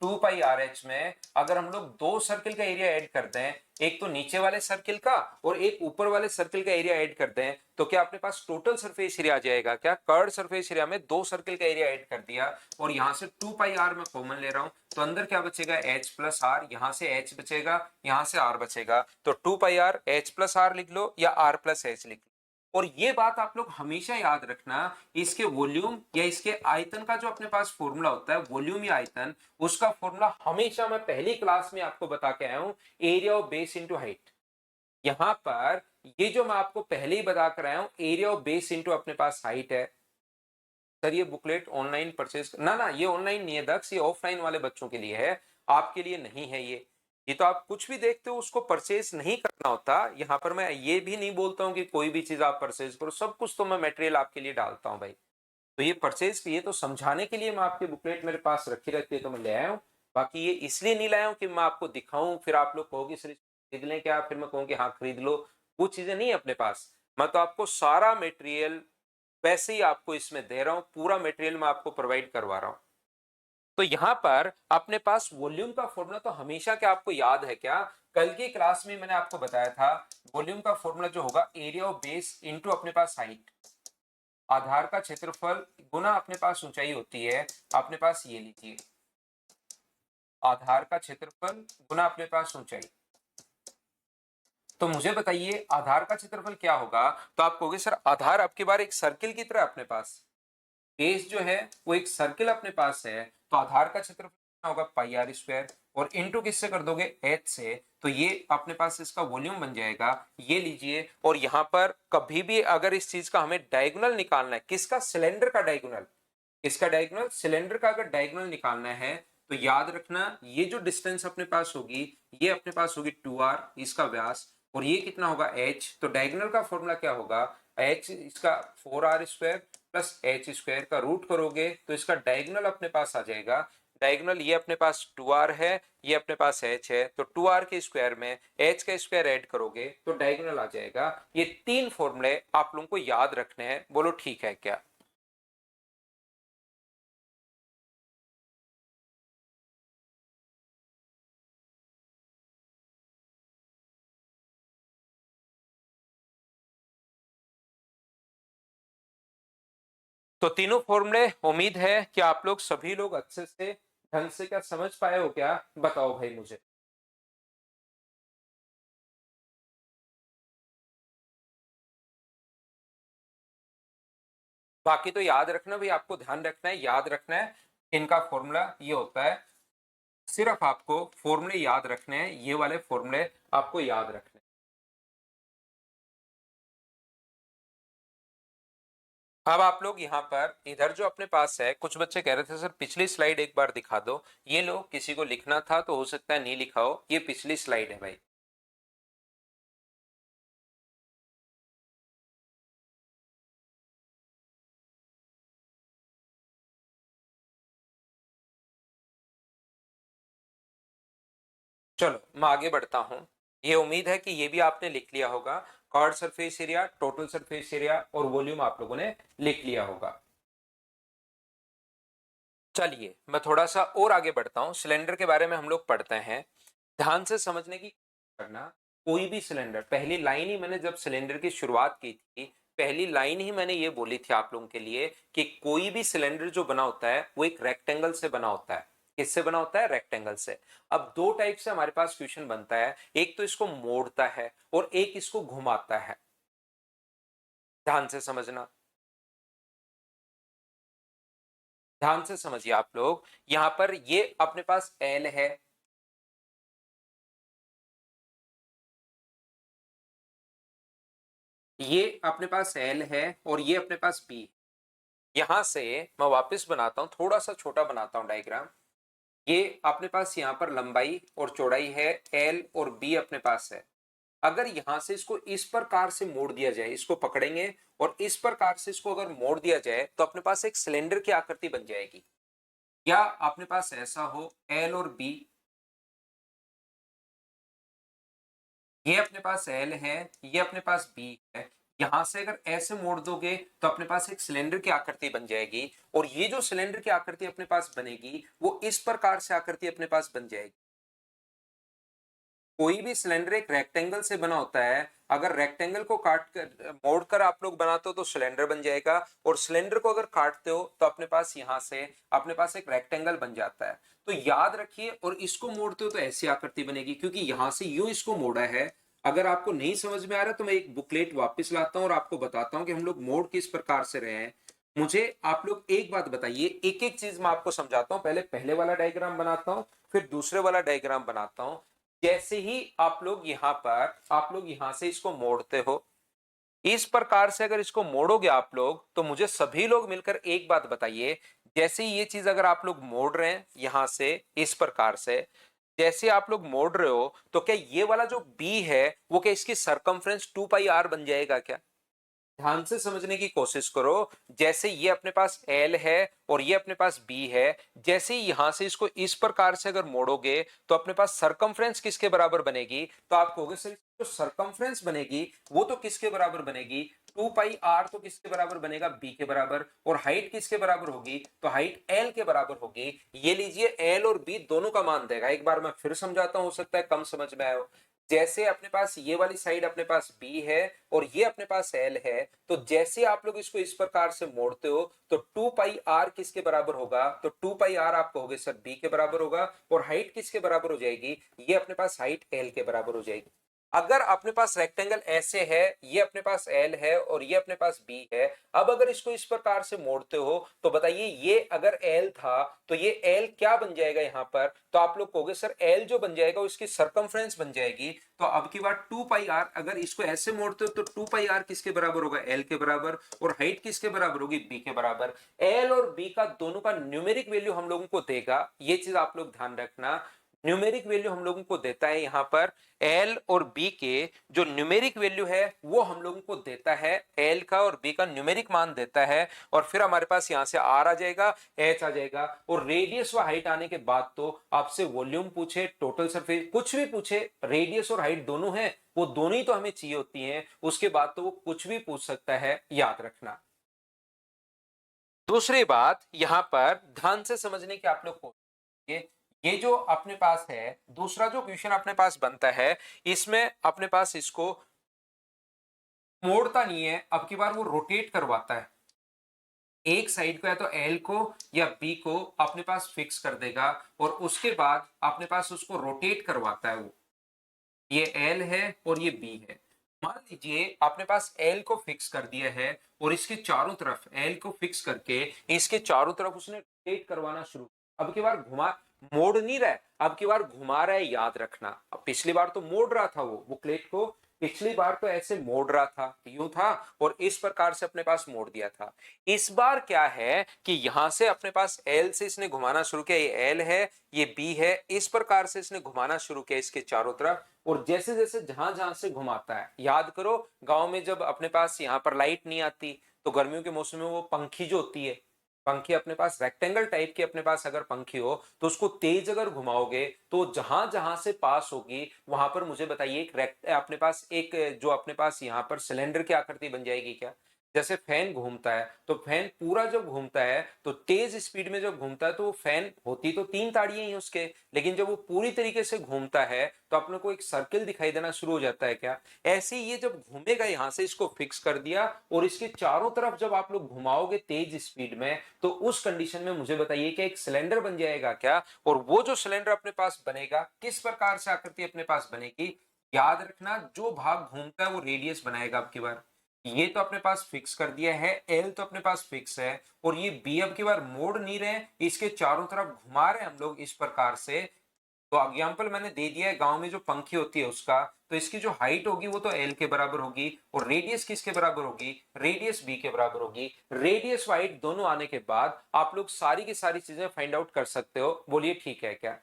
2 पाई आर एच में अगर हम लोग दो सर्किल का एरिया ऐड करते हैं, एक तो नीचे वाले सर्किल का और एक ऊपर वाले सर्किल का एरिया ऐड करते हैं, तो क्या अपने पास टोटल सरफेस एरिया आ जाएगा? क्या कर्ड सरफेस एरिया में दो सर्किल का एरिया ऐड कर दिया और यहां से 2 पाई आर में कॉमन ले रहा हूं, तो अंदर क्या बचेगा? एच प्लस आर, यहां से एच बचेगा, यहां से आर बचेगा, तो 2 pi R H plus are लिख लो या आर प्लस एच लिख लो। और ये बात आप लोग हमेशा याद रखना, इसके वॉल्यूम या इसके आयतन का जो अपने पास फॉर्मूला होता है, वॉल्यूम या आयतन, उसका फॉर्मूला हमेशा मैं पहली क्लास में आपको बता के आया हूं, area of base into height. यहां पर ये जो मैं आपको पहले ही बता कर आया हूं, एरिया ऑफ बेस इनटू अपने पास हाइट है। सर ये बुकलेट ऑनलाइन परचेज ना ना, ये ऑनलाइन नहीं है दक्ष, ये ऑफलाइन वाले बच्चों के लिए है, आपके लिए नहीं है ये तो आप कुछ भी देखते हो उसको परचेज नहीं करना होता। यहाँ पर मैं ये भी नहीं बोलता हूँ कि कोई भी चीज आप परचेज करो, सब कुछ तो मैं मटेरियल आपके लिए डालता हूँ भाई। तो ये परचेज, ये तो समझाने के लिए मैं आपकी बुकलेट मेरे पास रखी रहती है तो मैं ले आया हूँ। बाकी ये इसलिए नहीं लाया हूँ कि मैं आपको दिखाऊं, फिर आप लोग कहोगे सर खरीद लें क्या, फिर मैं कहूँ कि हाँ खरीद लो, वो चीजें नहीं है अपने पास। मैं तो आपको सारा मटेरियल वैसे ही आपको इसमें दे रहा हूं, पूरा मटेरियल मैं आपको प्रोवाइड करवा रहा हूं। तो यहां पर अपने पास वॉल्यूम का फॉर्मूला तो हमेशा, क्या आपको याद है क्या? कल की क्लास में मैंने आपको बताया था, वॉल्यूम का फॉर्मूला जो होगा एरिया ऑफ बेस इनटू अपने पास हाइट, आधार का क्षेत्रफल गुना अपने पास ऊंचाई होती है। अपने पास ये लीजिए, आधार का क्षेत्रफल गुना अपने पास ऊंचाई। तो मुझे बताइए आधार का क्षेत्रफल क्या होगा? तो आप कहोगे सर आधार आपकी बार एक सर्किल की तरह अपने पास, बेस जो है वो एक सर्किल अपने पास है, तो आधार का क्षेत्रफल कितना होगा? पाई आर स्क्वायर, और इनटू किससे कर दोगे? एच से, तो ये अपने पास इसका वॉल्यूम बन जाएगा। ये लीजिए, और यहां पर कभी भी अगर इस चीज का हमें डायगोनल निकालना है, किसका? सिलेंडर का डायगोनल, इसका डायगोनल, सिलेंडर का अगर डायगोनल निकालना है तो याद रखना ये जो डिस्टेंस अपने पास होगी, ये अपने पास होगी 2r, इसका व्यास, और ये कितना होगा? h। तो डायगोनल का फॉर्मूला क्या होगा? h इसका 4r square plus h square का रूट करोगे तो इसका डायगोनल अपने पास आ जाएगा। डायगोनल ये अपने पास 2r है, ये अपने पास h है, तो 2r के स्क्वायर में h का स्क्वायर ऐड करोगे तो डायगोनल आ जाएगा। ये तीन फॉर्मूले आप लोगों को याद रखने हैं, बोलो ठीक है क्या? तो तीनों फॉर्मूले उम्मीद है कि आप लोग सभी लोग अच्छे से ढंग से क्या समझ पाए हो क्या? बताओ भाई मुझे। बाकी तो याद रखना भाई, आपको ध्यान रखना है, याद रखना है, इनका फॉर्मूला ये होता है। सिर्फ आपको फॉर्मूले याद रखने हैं, ये वाले फॉर्मूले आपको याद रखने हैं। अब आप लोग यहाँ पर इधर जो अपने पास है, कुछ बच्चे कह रहे थे सर पिछली स्लाइड एक बार दिखा दो, ये लो किसी को लिखना था तो हो सकता है नहीं लिखा हो, ये पिछली स्लाइड है भाई। चलो मैं आगे बढ़ता हूं, ये उम्मीद है कि ये भी आपने लिख लिया होगा, curved surface area, total surface area और वॉल्यूम आप लोगों ने लिख लिया होगा। चलिए मैं थोड़ा सा और आगे बढ़ता हूं, सिलेंडर के बारे में हम लोग पढ़ते हैं, ध्यान से समझने की करना। कोई भी सिलेंडर, पहली लाइन ही मैंने जब सिलेंडर की शुरुआत की थी, पहली लाइन ही मैंने ये बोली थी आप लोगों के लिए कि कोई भी सिलेंडर जो बना होता है वो एक रेक्टेंगल से बना होता है। किससे बना होता है? रेक्टेंगल से। अब दो टाइप से हमारे पास क्वेश्चन बनता है, एक तो इसको मोड़ता है और एक इसको घुमाता है। ध्यान से समझना, ध्यान से समझिए आप लोग, यहां पर ये अपने पास एल है, ये अपने पास एल है और ये अपने पास बी। यहां से मैं वापस बनाता हूं, थोड़ा सा छोटा बनाता हूं डायग्राम। ये अपने पास यहां पर लंबाई और चौड़ाई है, एल और बी अपने पास है। अगर यहां से इसको इस प्रकार से मोड़ दिया जाए, इसको पकड़ेंगे और इस प्रकार से इसको अगर मोड़ दिया जाए तो अपने पास एक सिलेंडर की आकृति बन जाएगी। या अपने पास ऐसा हो एल और बी, ये अपने पास एल है, ये अपने पास बी है, यहां से अगर ऐसे मोड़ दोगे तो अपने पास एक सिलेंडर की आकृति बन जाएगी, और ये जो सिलेंडर की आकृति अपने पास बनेगी वो इस प्रकार से आकृति अपने पास बन जाएगी। कोई भी सिलेंडर एक रेक्टेंगल से बना होता है, अगर रेक्टेंगल को काट कर मोड़ कर आप लोग बनाते हो तो सिलेंडर बन जाएगा, और सिलेंडर को अगर काटते हो तो अपने पास यहां से अपने पास एक रेक्टेंगल बन जाता है। तो याद रखिए, और इसको मोड़ते हो तो ऐसी आकृति बनेगी, क्योंकि यहां से यूं इसको मोड़ा है। अगर आपको नहीं समझ में आ रहा तो मैं एक बुकलेट वापस लाता हूं और आपको बताता हूं कि हम लोग मोड़ किस प्रकार से रहे हैं। मुझे आप लोग एक बात बताइए, एक एक चीज मैं आपको समझाता हूं। पहले वाला डायग्राम बनाता हूं, फिर दूसरे वाला डायग्राम बनाता हूं। जैसे ही आप लोग यहां से इसको मोड़ते हो, इस प्रकार से अगर इसको मोड़ोगे आप लोग, तो मुझे सभी लोग मिलकर एक बात बताइए। जैसे ये चीज अगर आप लोग मोड़ रहे हैं यहां से इस प्रकार से, जैसे आप लोग मोड़ रहे हो, तो क्या ये वाला जो बी है वो क्या इसकी सरकमफ्रेंस 2 पाई r बन जाएगा क्या? ध्यान से समझने की कोशिश करो। जैसे ये अपने पास L है और ये अपने पास B है, जैसे ही यहां से इसको इस प्रकार से अगर मोड़ोगे तो अपने पास सरकमफ्रेंस किसके बराबर बनेगी? तो आप कहोगे सर जो सरकमफ्रेंस बनेगी वो तो किसके बराबर बनेगी? 2 पाई r तो किसके बराबर बनेगा? B के बराबर। और हाइट किसके बराबर होगी? तो हाइट L के बराबर होगी। ये लीजिए L और B दोनों का मान देगा। एक बार मैं फिर समझाता हूं, हो सकता है कम समझ में आए हो। जैसे अपने पास ये वाली साइड अपने पास B है और ये अपने पास L है, तो जैसे आप लोग इसको इस प्रकार से मोड़ते हो तो 2 पाई r किसके बराबर होगा? तो 2 पाई r आप कहोगे सर B के बराबर होगा। और हाइट किसके बराबर हो जाएगी? ये अपने पास हाइट L के बराबर हो जाएगी। अगर अपने पास रेक्टेंगल ऐसे है, ये अपने पास L है और ये अपने पास B है, अब अगर इसको इस प्रकार से मोड़ते हो तो बताइए ये अगर L था तो ये L क्या बन जाएगा यहाँ पर? तो आप लोग कहोगे सर L जो बन जाएगा उसकी सरकमफ्रेंस बन जाएगी। तो अब की बार 2 पाई r, अगर इसको ऐसे मोड़ते हो तो 2 पाई r किसके बराबर होगा? L के बराबर। और हाइट किसके बराबर होगी? B के बराबर। L और B का दोनों का न्यूमेरिक वैल्यू हम लोगों को देगा, ये चीज आप लोग ध्यान रखना। न्यूमेरिक वैल्यू हम लोगों को देता है यहाँ पर L और B के जो न्यूमेरिक वैल्यू है वो हम लोगों को देता है, L का और B का न्यूमेरिक मान देता है। और फिर हमारे पास यहाँ से R आ जाएगा, H आ जाएगा, और रेडियस व हाइट आने के बाद तो आपसे वॉल्यूम पूछे, टोटल सरफेस कुछ भी पूछे, रेडियस और हाइट दोनों है, वो दोनों ही तो हमें चाहिए होती हैं। उसके बाद तो वो कुछ भी पूछ सकता है, याद रखना। दूसरी बात यहां पर ध्यान से समझने की आप लोग कोशिश, ये जो अपने पास है दूसरा जो क्वेश्चन अपने पास बनता है, इसमें अपने पास इसको मोड़ता नहीं है, अब की बार वो रोटेट करवाता है। एक साइड को या तो L को या B को अपने पास फिक्स कर देगा, और उसके बाद अपने पास उसको रोटेट करवाता है। वो ये L है और ये B है। मान लीजिए आपने पास L को फिक्स कर दिया है और इसके चारों तरफ L को फिक्स करके इसके चारों तरफ उसने रोटेट करवाना शुरू। अब की बार घुमा, मोड़ नहीं रहा है, अब की बार घुमा रहा है, याद रखना। अब पिछली बार तो मोड़ रहा था वो प्लेट को, पिछली बार तो ऐसे मोड़ रहा था, यूं था, और इस प्रकार से अपने पास मोड़ दिया था। इस बार क्या है कि यहां से अपने पास L से इसने घुमाना शुरू किया, ये L है ये B है, इस प्रकार से इसने घुमाना शुरू किया इसके चारों तरफ। और जैसे जैसे जहां जहां से घुमाता है, याद करो गांव में जब अपने पास यहाँ पर लाइट नहीं आती तो गर्मियों के मौसम में वो पंखी जो होती है, पंखी अपने पास रेक्टेंगल टाइप की अपने पास अगर पंखी हो तो उसको तेज अगर घुमाओगे तो जहां जहां से पास होगी वहां पर मुझे बताइए एक अपने पास एक जो अपने पास यहाँ पर सिलेंडर की आकृति बन जाएगी क्या? जैसे फैन घूमता है तो फैन पूरा जब घूमता है तो तेज स्पीड में जब घूमता है तो वो फैन होती तो 3 ताड़ियां ही उसके, लेकिन जब वो पूरी तरीके से घूमता है तो अपने को एक सर्किल दिखाई देना शुरू हो जाता है क्या? ऐसे ही ये जब घूमेगा यहां से इसको फिक्स कर दिया, और इसके चारों तरफ जब आप लोग घुमाओगे तेज स्पीड में तो उस कंडीशन में मुझे बताइए कि एक सिलेंडर बन जाएगा क्या? और वो जो सिलेंडर अपने पास बनेगा किस प्रकार से आकृति अपने पास बनेगी? याद रखना जो भाग घूमता है वो रेडियस बनाएगा। आपकी बार ये तो अपने पास फिक्स कर दिया है, एल तो अपने पास फिक्स है, और ये बी अब की बार मोड़ नहीं रहे, इसके चारों तरफ घुमा रहे हम लोग इस प्रकार से। तो एग्जाम्पल मैंने दे दिया है गांव में जो पंखी होती है उसका, तो इसकी जो हाइट होगी वो तो एल के बराबर होगी, और रेडियस किसके बराबर होगी? रेडियस बी के बराबर होगी। रेडियस हाइट दोनों आने के बाद आप लोग सारी की सारी चीजें फाइंड आउट कर सकते हो। बोलिए ठीक है क्या?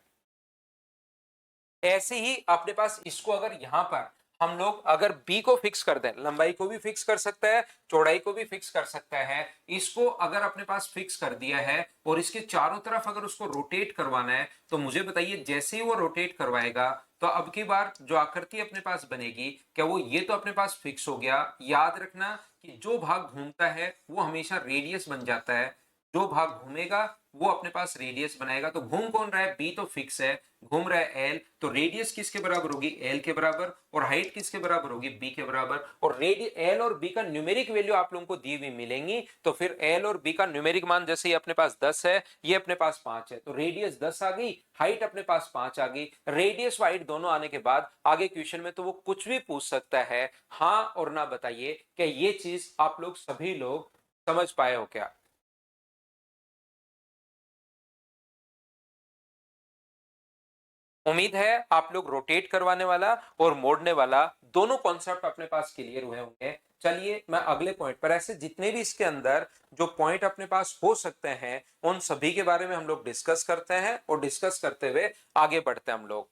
ऐसे ही अपने पास इसको अगर यहां पर हम लोग अगर b को फिक्स कर दें, लंबाई को भी फिक्स कर सकता है, चौड़ाई को भी फिक्स कर सकता है, इसको अगर अपने पास फिक्स कर दिया है और इसके चारों तरफ अगर उसको रोटेट करवाना है, तो मुझे बताइए जैसे ही वो रोटेट करवाएगा तो अब की बार जो आकृति अपने पास बनेगी, क्या वो ये तो अपने पास फिक्स हो गया। याद रखना कि जो भाग घूमता है वो हमेशा रेडियस बन जाता है, जो भाग घूमेगा वो अपने पास रेडियस बनाएगा। तो घूम कौन रहा है, बी तो फिक्स है, घूम रहा है एल, तो रेडियस किसके बराबर होगी, एल के बराबर, और हाइट किसके बराबर होगी, बी के बराबर। और रेडियस एल और बी का न्यूमेरिक वैल्यू आप लोगों को दी हुई मिलेंगी, तो फिर एल और बी का न्यूमेरिक मान जैसे ये अपने पास 10 है, ये अपने पास 5 है, तो रेडियस 10 आ गई, हाइट अपने पास 5 आ गई। रेडियस हाइट दोनों आने के बाद आगे क्वेश्चन में तो वो कुछ भी पूछ सकता है, हाँ और ना बताइए कि ये चीज आप लोग सभी लोग समझ पाए हो क्या। उम्मीद है आप लोग रोटेट करवाने वाला और मोड़ने वाला दोनों कॉन्सेप्ट अपने पास क्लियर हुए होंगे। चलिए मैं अगले पॉइंट पर, ऐसे जितने भी इसके अंदर जो पॉइंट अपने पास हो सकते हैं उन सभी के बारे में हम लोग डिस्कस करते हैं, और डिस्कस करते हुए आगे बढ़ते हैं हम लोग।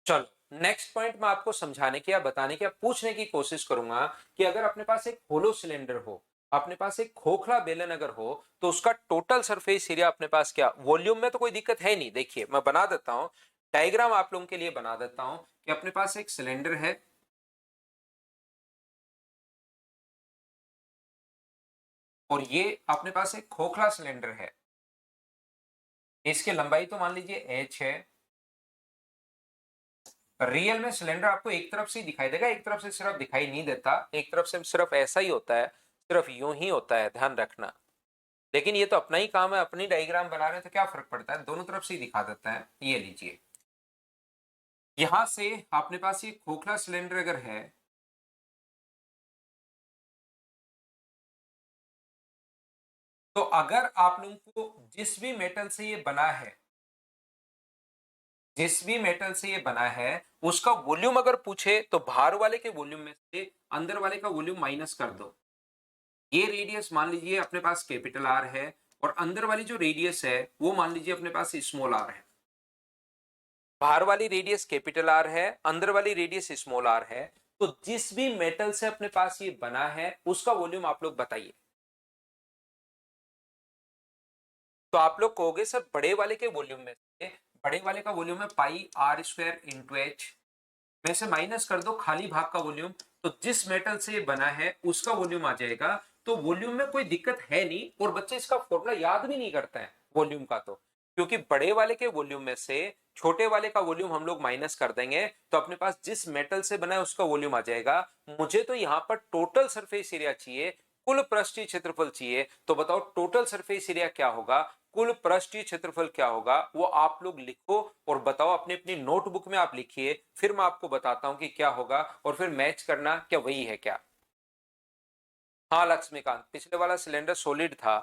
चलो नेक्स्ट पॉइंट मैं आपको समझाने की या बताने की या पूछने की कोशिश करूंगा कि अगर अपने पास एक होलो सिलेंडर हो, अपने पास एक खोखला बेलन अगर हो, तो उसका टोटल सरफेस एरिया अपने पास क्या, वॉल्यूम में तो कोई दिक्कत है नहीं। देखिए मैं बना देता हूं डायग्राम, आप लोगों के लिए बना देता हूं कि अपने पास एक सिलेंडर है और ये अपने पास एक खोखला सिलेंडर है। इसकी लंबाई तो मान लीजिए h है। रियल में सिलेंडर आपको एक तरफ से ही दिखाई देगा, एक तरफ से सिर्फ दिखाई नहीं देता, एक तरफ से सिर्फ ऐसा ही होता है, सिर्फ यूं ही होता है, ध्यान रखना। लेकिन ये तो अपना ही काम है, अपनी डायग्राम बना रहे हैं तो क्या फर्क पड़ता है, दोनों तरफ से ही दिखा देता है। ये लीजिए, यहां से अपने पास ये खोखला सिलेंडर अगर है, तो अगर आप लोगों को जिस भी मेटल से ये बना है, जिस भी मेटल से ये बना है उसका वॉल्यूम अगर पूछे, तो बाहर वाले के वॉल्यूम में से अंदर वाले का वॉल्यूम माइनस कर दो। ये रेडियस मान लीजिए अपने पास कैपिटल आर है, और अंदर वाली जो रेडियस है वो मान लीजिए अपने पास स्मॉल आर है। बाहर वाली रेडियस कैपिटल आर है, अंदर वाली रेडियस स्मॉल आर है। तो जिस भी मेटल से अपने पास ये बना है उसका वॉल्यूम आप लोग बताइए। तो आप लोग कहोगे सर बड़े वाले के वॉल्यूम में से, बड़े वाले का वॉल्यूम है पाई आर स्क्वायर इंटू एच, में से माइनस कर दो खाली भाग का वॉल्यूम, तो जिस मेटल से ये बना है उसका वॉल्यूम आ जाएगा। तो वॉल्यूम में कोई दिक्कत है नहीं, और बच्चे इसका फॉर्मूला याद भी नहीं करते हैं वॉल्यूम का, तो क्योंकि बड़े वाले के वॉल्यूम में से छोटे वाले का वॉल्यूम हम लोग माइनस कर देंगे, तो अपने पास जिस मेटल से बना है उसका वॉल्यूम आ जाएगा। मुझे तो यहां पर टोटल सरफेस एरिया चाहिए, कुल पृष्ठीय क्षेत्रफल चाहिए, तो बताओ टोटल सरफेस एरिया क्या होगा, कुल पृष्ठीय क्षेत्रफल क्या होगा, वो आप लोग लिखो और बताओ, अपनी अपनी नोटबुक में आप लिखिए, फिर मैं आपको बताता हूं कि क्या होगा, और फिर मैच करना क्या वही है क्या। हाँ लक्ष्मीकांत, पिछले वाला सिलेंडर सॉलिड था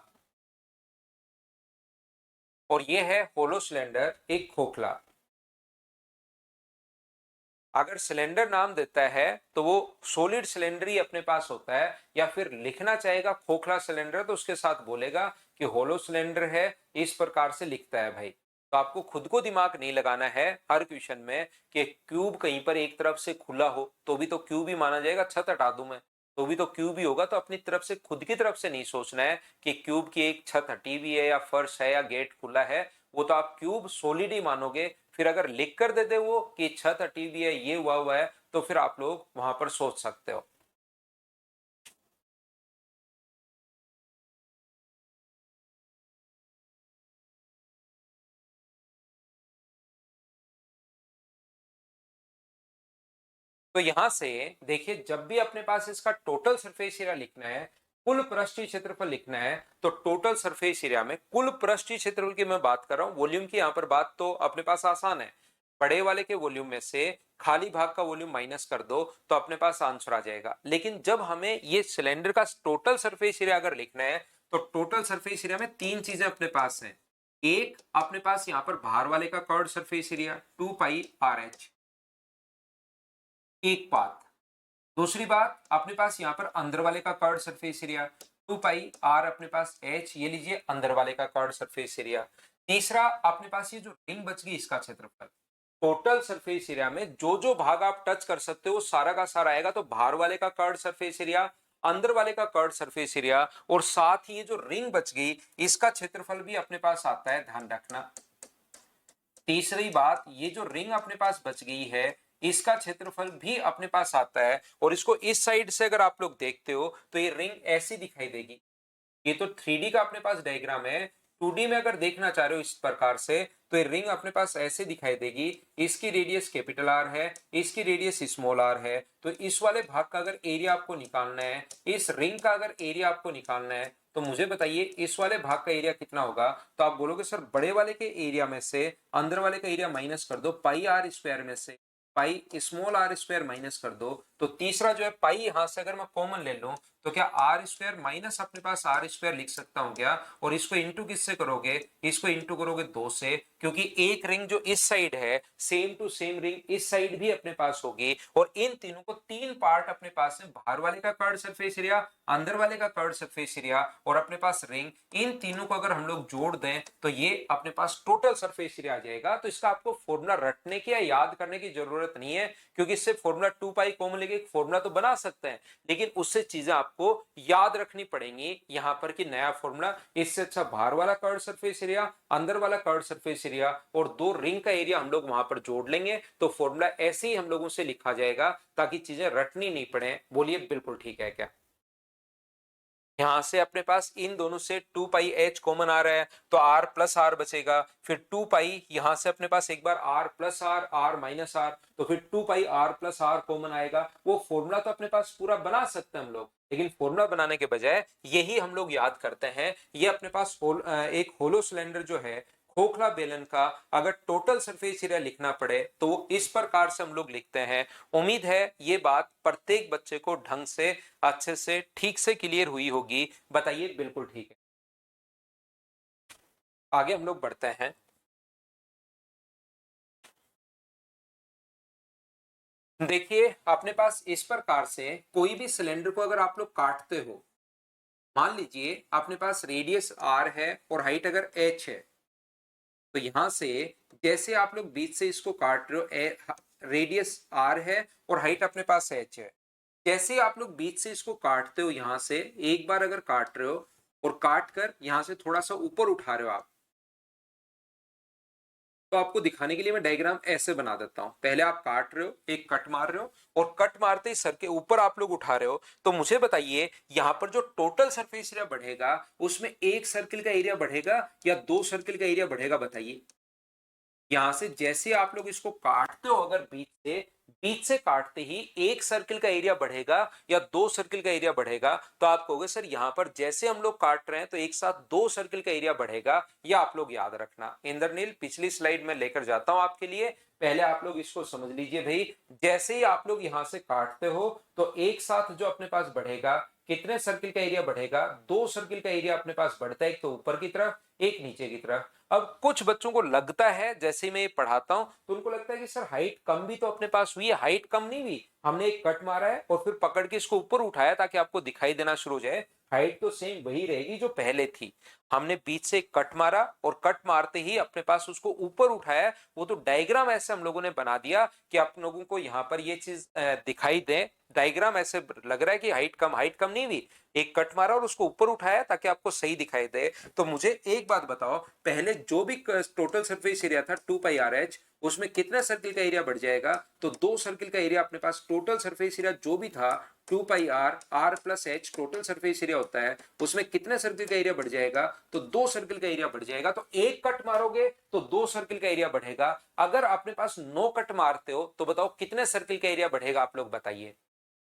और ये है होलो सिलेंडर, एक खोखला। अगर सिलेंडर नाम देता है तो वो सॉलिड सिलेंडर ही अपने पास होता है, या फिर लिखना चाहेगा खोखला सिलेंडर तो उसके साथ बोलेगा कि होलो सिलेंडर है, इस प्रकार से लिखता है भाई। तो आपको खुद को दिमाग नहीं लगाना है हर क्वेश्चन में कि क्यूब कहीं पर एक तरफ से खुला हो तो भी तो क्यूब ही माना जाएगा, छत हटा दूं मैं तो भी तो क्यूब ही होगा। तो अपनी तरफ से खुद की तरफ से नहीं सोचना है कि क्यूब की एक छत हटी हुई है या फर्श है या गेट खुला है, वो तो आप क्यूब सॉलिड ही मानोगे। फिर अगर लिख कर देते वो कि छत हटी हुई है, ये हुआ है, तो फिर आप लोग वहां पर सोच सकते हो। तो यहां से देखिए, जब भी अपने पास इसका टोटल सरफेस एरिया लिखना है, कुल पृष्ठीय क्षेत्रफल लिखना है, तो टोटल सरफेस एरिया में कुल पृष्ठीय क्षेत्रफल की मैं बात कर रहा हूं, वॉल्यूम की यहां पर बात तो अपने पास आसान है। बड़े वाले के वॉल्यूम में से खाली भाग का वॉल्यूम माइनस कर दो तो अपने पास आंसर आ जाएगा। लेकिन जब हमें ये सिलेंडर का टोटल सरफेस एरिया अगर लिखना है, तो टोटल सरफेस एरिया में तीन चीजें अपने पास हैं। एक अपने पास यहां पर बाहर वाले का कर्व्ड सरफेस एरिया 2πRh, एक बात। दूसरी बात अपने पास यहाँ पर अंदर वाले का कर्व्ड सरफेस एरिया 2πr, अपने पास h, ये लीजिए अंदर वाले का कर्व्ड सरफेस एरिया। तीसरा अपने पास ये जो रिंग बच गई इसका क्षेत्रफल। टोटल सरफेस एरिया में जो जो भाग आप टच कर सकते हो वो सारा का सारा आएगा, तो बाहर वाले का कर्ड सरफेस एरिया, अंदर वाले का कर्ड सरफेस एरिया, और साथ ही ये जो रिंग बच गई इसका क्षेत्रफल भी अपने पास आता है, ध्यान रखना। तीसरी बात, ये जो रिंग अपने पास बच गई है इसका क्षेत्रफल भी अपने पास आता है, और इसको इस साइड से अगर आप लोग देखते हो तो ये रिंग ऐसी दिखाई देगी। ये तो 3D का अपने पास डायग्राम है, 2D में अगर देखना चाह रहे हो इस प्रकार से तो ये रिंग अपने पास ऐसे दिखाई देगी। इसकी रेडियस कैपिटल आर है, इसकी रेडियस स्मॉल आर है। तो इस वाले भाग का अगर एरिया आपको निकालना है, इस रिंग का अगर एरिया आपको निकालना है, तो मुझे बताइए इस वाले भाग का एरिया कितना होगा। तो आप बोलोगे सर बड़े वाले के एरिया में से अंदर वाले का एरिया माइनस कर दो, पाई आर स्क्वायर में से pi small r square minus कर दो, तो तीसरा जो है पाई यहां से अगर मैं कॉमन ले लूं तो क्या आर स्क्वायर माइनस अपने पास आर स्क्वायर लिख सकता हूं क्या। और इसको इंटू किससे करोगे, इसको इंटू करोगे 2 से, क्योंकि एक रिंग जो इस साइड है सेम टू सेम रिंग इस साइड भी अपने पास होगी, और इन तीनों को तीन पार्ट अपने पास है, बाहर वाले का कर्ड सरफेस एरिया, अंदर वाले का कर्ड सरफेस एरिया और अपने पास रिंग, इन तीनों को अगर हम लोग जोड़ दें तो ये अपने पास टोटल सरफेस एरिया आ जाएगा। तो इसका आपको फॉर्मूला रटने की या याद करने की जरूरत नहीं है, क्योंकि इससे फॉर्मूला 2 पाई कॉमन लेके फॉर्मूला तो बना सकते हैं, लेकिन उससे चीजें आपको याद रखनी पड़ेंगी यहां पर कि नया फॉर्मूला। इससे अच्छा बाहर वाला कर्ड सरफेस एरिया, अंदर वाला कर्ड सरफेस एरिया और दो रिंग का एरिया हम लोग वहां पर जोड़ लेंगे, तो फॉर्मूला ऐसे ही हम लोगों से लिखा जाएगा ताकि चीजें रटनी नहीं पड़े। बोलिए बिल्कुल ठीक है क्या। यहां से अपने पास इन दोनों से 2 पाई एच कॉमन आ रहा है, तो आर प्लस आर बचेगा, फिर 2 पाई यहां से अपने पास एक बार R plus R, R minus R, तो फिर 2 pi R plus R common आएगा। वो फॉर्मूला तो अपने पास पूरा बना सकते हैं हम लोग, लेकिन फॉर्मूला बनाने के बजाय यही हम लोग याद करते हैं। ये अपने पास एक होलो सिलेंडर जो है, खोखला बेलन का, अगर टोटल सरफेस एरिया लिखना पड़े तो वो इस प्रकार से हम लोग लिखते हैं। उम्मीद है ये बात प्रत्येक बच्चे को ढंग से अच्छे से ठीक से क्लियर हुई होगी। बताइए बिल्कुल ठीक है। आगे हम लोग बढ़ते हैं। देखिए अपने पास इस प्रकार से कोई भी सिलेंडर को अगर आप लोग काटते हो, मान लीजिए अपने पास रेडियस आर है और हाइट अगर एच है, तो यहां से जैसे आप लोग बीच से इसको काट रहे हो, रेडियस आर है और हाइट अपने पास एच है, जैसे आप लोग बीच से इसको काटते हो, यहां से एक बार अगर काट रहे हो और काट कर यहां से थोड़ा सा ऊपर उठा रहे हो आप, तो आपको दिखाने के लिए मैं डायग्राम ऐसे बना देता हूं। पहले आप काट रहे हो, एक कट मार रहे हो, और कट मारते ही सर के ऊपर आप लोग उठा रहे हो, तो मुझे बताइए यहां पर जो टोटल सरफेस एरिया बढ़ेगा उसमें एक सर्किल का एरिया बढ़ेगा या दो सर्किल का एरिया बढ़ेगा, बताइए। यहां से जैसे आप लोग इसको काटते हो, अगर बीच से काटते ही एक सर्किल का एरिया बढ़ेगा या दो सर्किल का एरिया बढ़ेगा, तो आप कहोगे सर यहां पर जैसे हम लोग काट रहे हैं तो एक साथ दो सर्किल का एरिया बढ़ेगा। या आप लोग याद रखना इंद्रनील, पिछली स्लाइड में लेकर जाता हूं आपके लिए, पहले आप लोग इसको समझ लीजिए भाई। जैसे ही आप लोग यहां से काटते हो तो एक साथ जो अपने पास बढ़ेगा, कितने सर्किल का एरिया बढ़ेगा, दो सर्किल का एरिया अपने पास बढ़ता है, एक तो ऊपर की तरफ एक नीचे की तरफ। अब कुछ बच्चों को लगता है, जैसे ही मैं ये पढ़ाता हूं तो उनको लगता है कि सर हाइट कम भी तो अपने पास हुई है। हाइट कम नहीं हुई, हमने एक कट मारा है और फिर पकड़ के इसको ऊपर उठाया ताकि आपको दिखाई देना शुरू हो जाए। हाइट तो सेम वही रहेगी जो पहले थी। हमने बीच से कट मारा और कट मारते ही अपने पास उसको ऊपर उठाया, वो तो डायग्राम ऐसे हम लोगों ने बना दिया कि आप लोगों को यहाँ पर ये चीज दिखाई दे। डायग्राम ऐसे लग रहा है कि हाइट कम नहीं हुई, एक कट मारा और उसको ऊपर उठाया ताकि आपको सही दिखाई दे। तो मुझे एक बात बताओ, पहले जो भी टोटल सरफेस एरिया था 2 पाई आर एच, उसमें कितने सर्किल का एरिया बढ़ जाएगा, तो दो सर्किल का एरिया अपने पास, टोटल सरफेस एरिया जो भी था 2 pi R, R plus H total surface area होता है, उसमें कितने सर्किल का एरिया बढ़ जाएगा, तो दो सर्किल का एरिया बढ़ जाएगा। तो एक कट मारोगे तो दो सर्किल का एरिया बढ़ेगा। अगर अपने पास 9 कट मारते हो तो बताओ कितने सर्किल का एरिया बढ़ेगा, आप लोग बताइए।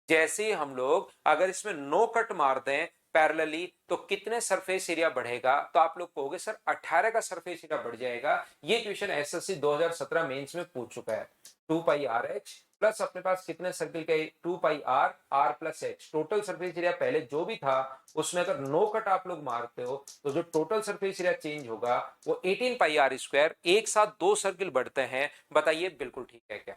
जैसे ही हम लोग अगर इसमें नो कट मार दें पैरेलली तो कितने सरफेस एरिया बढ़ेगा, तो आप लोग कहोगे सर 18 का सरफेस एरिया बढ़ जाएगा। ये क्वेश्चन एसएससी 2017 मेंस में पूछ चुका है। 2 पाई आर एच प्लस अपने पास कितने सर्किल के, 2 pi R, R plus H, total surface area पहले जो भी था उसमें अगर नो कट आप लोग मारते हो तो जो टोटल सरफेस एरिया चेंज होगा वो 18 पाई आर स्क्वायर, एक साथ दो सर्किल बढ़ते हैं। बताइए बिल्कुल ठीक है क्या।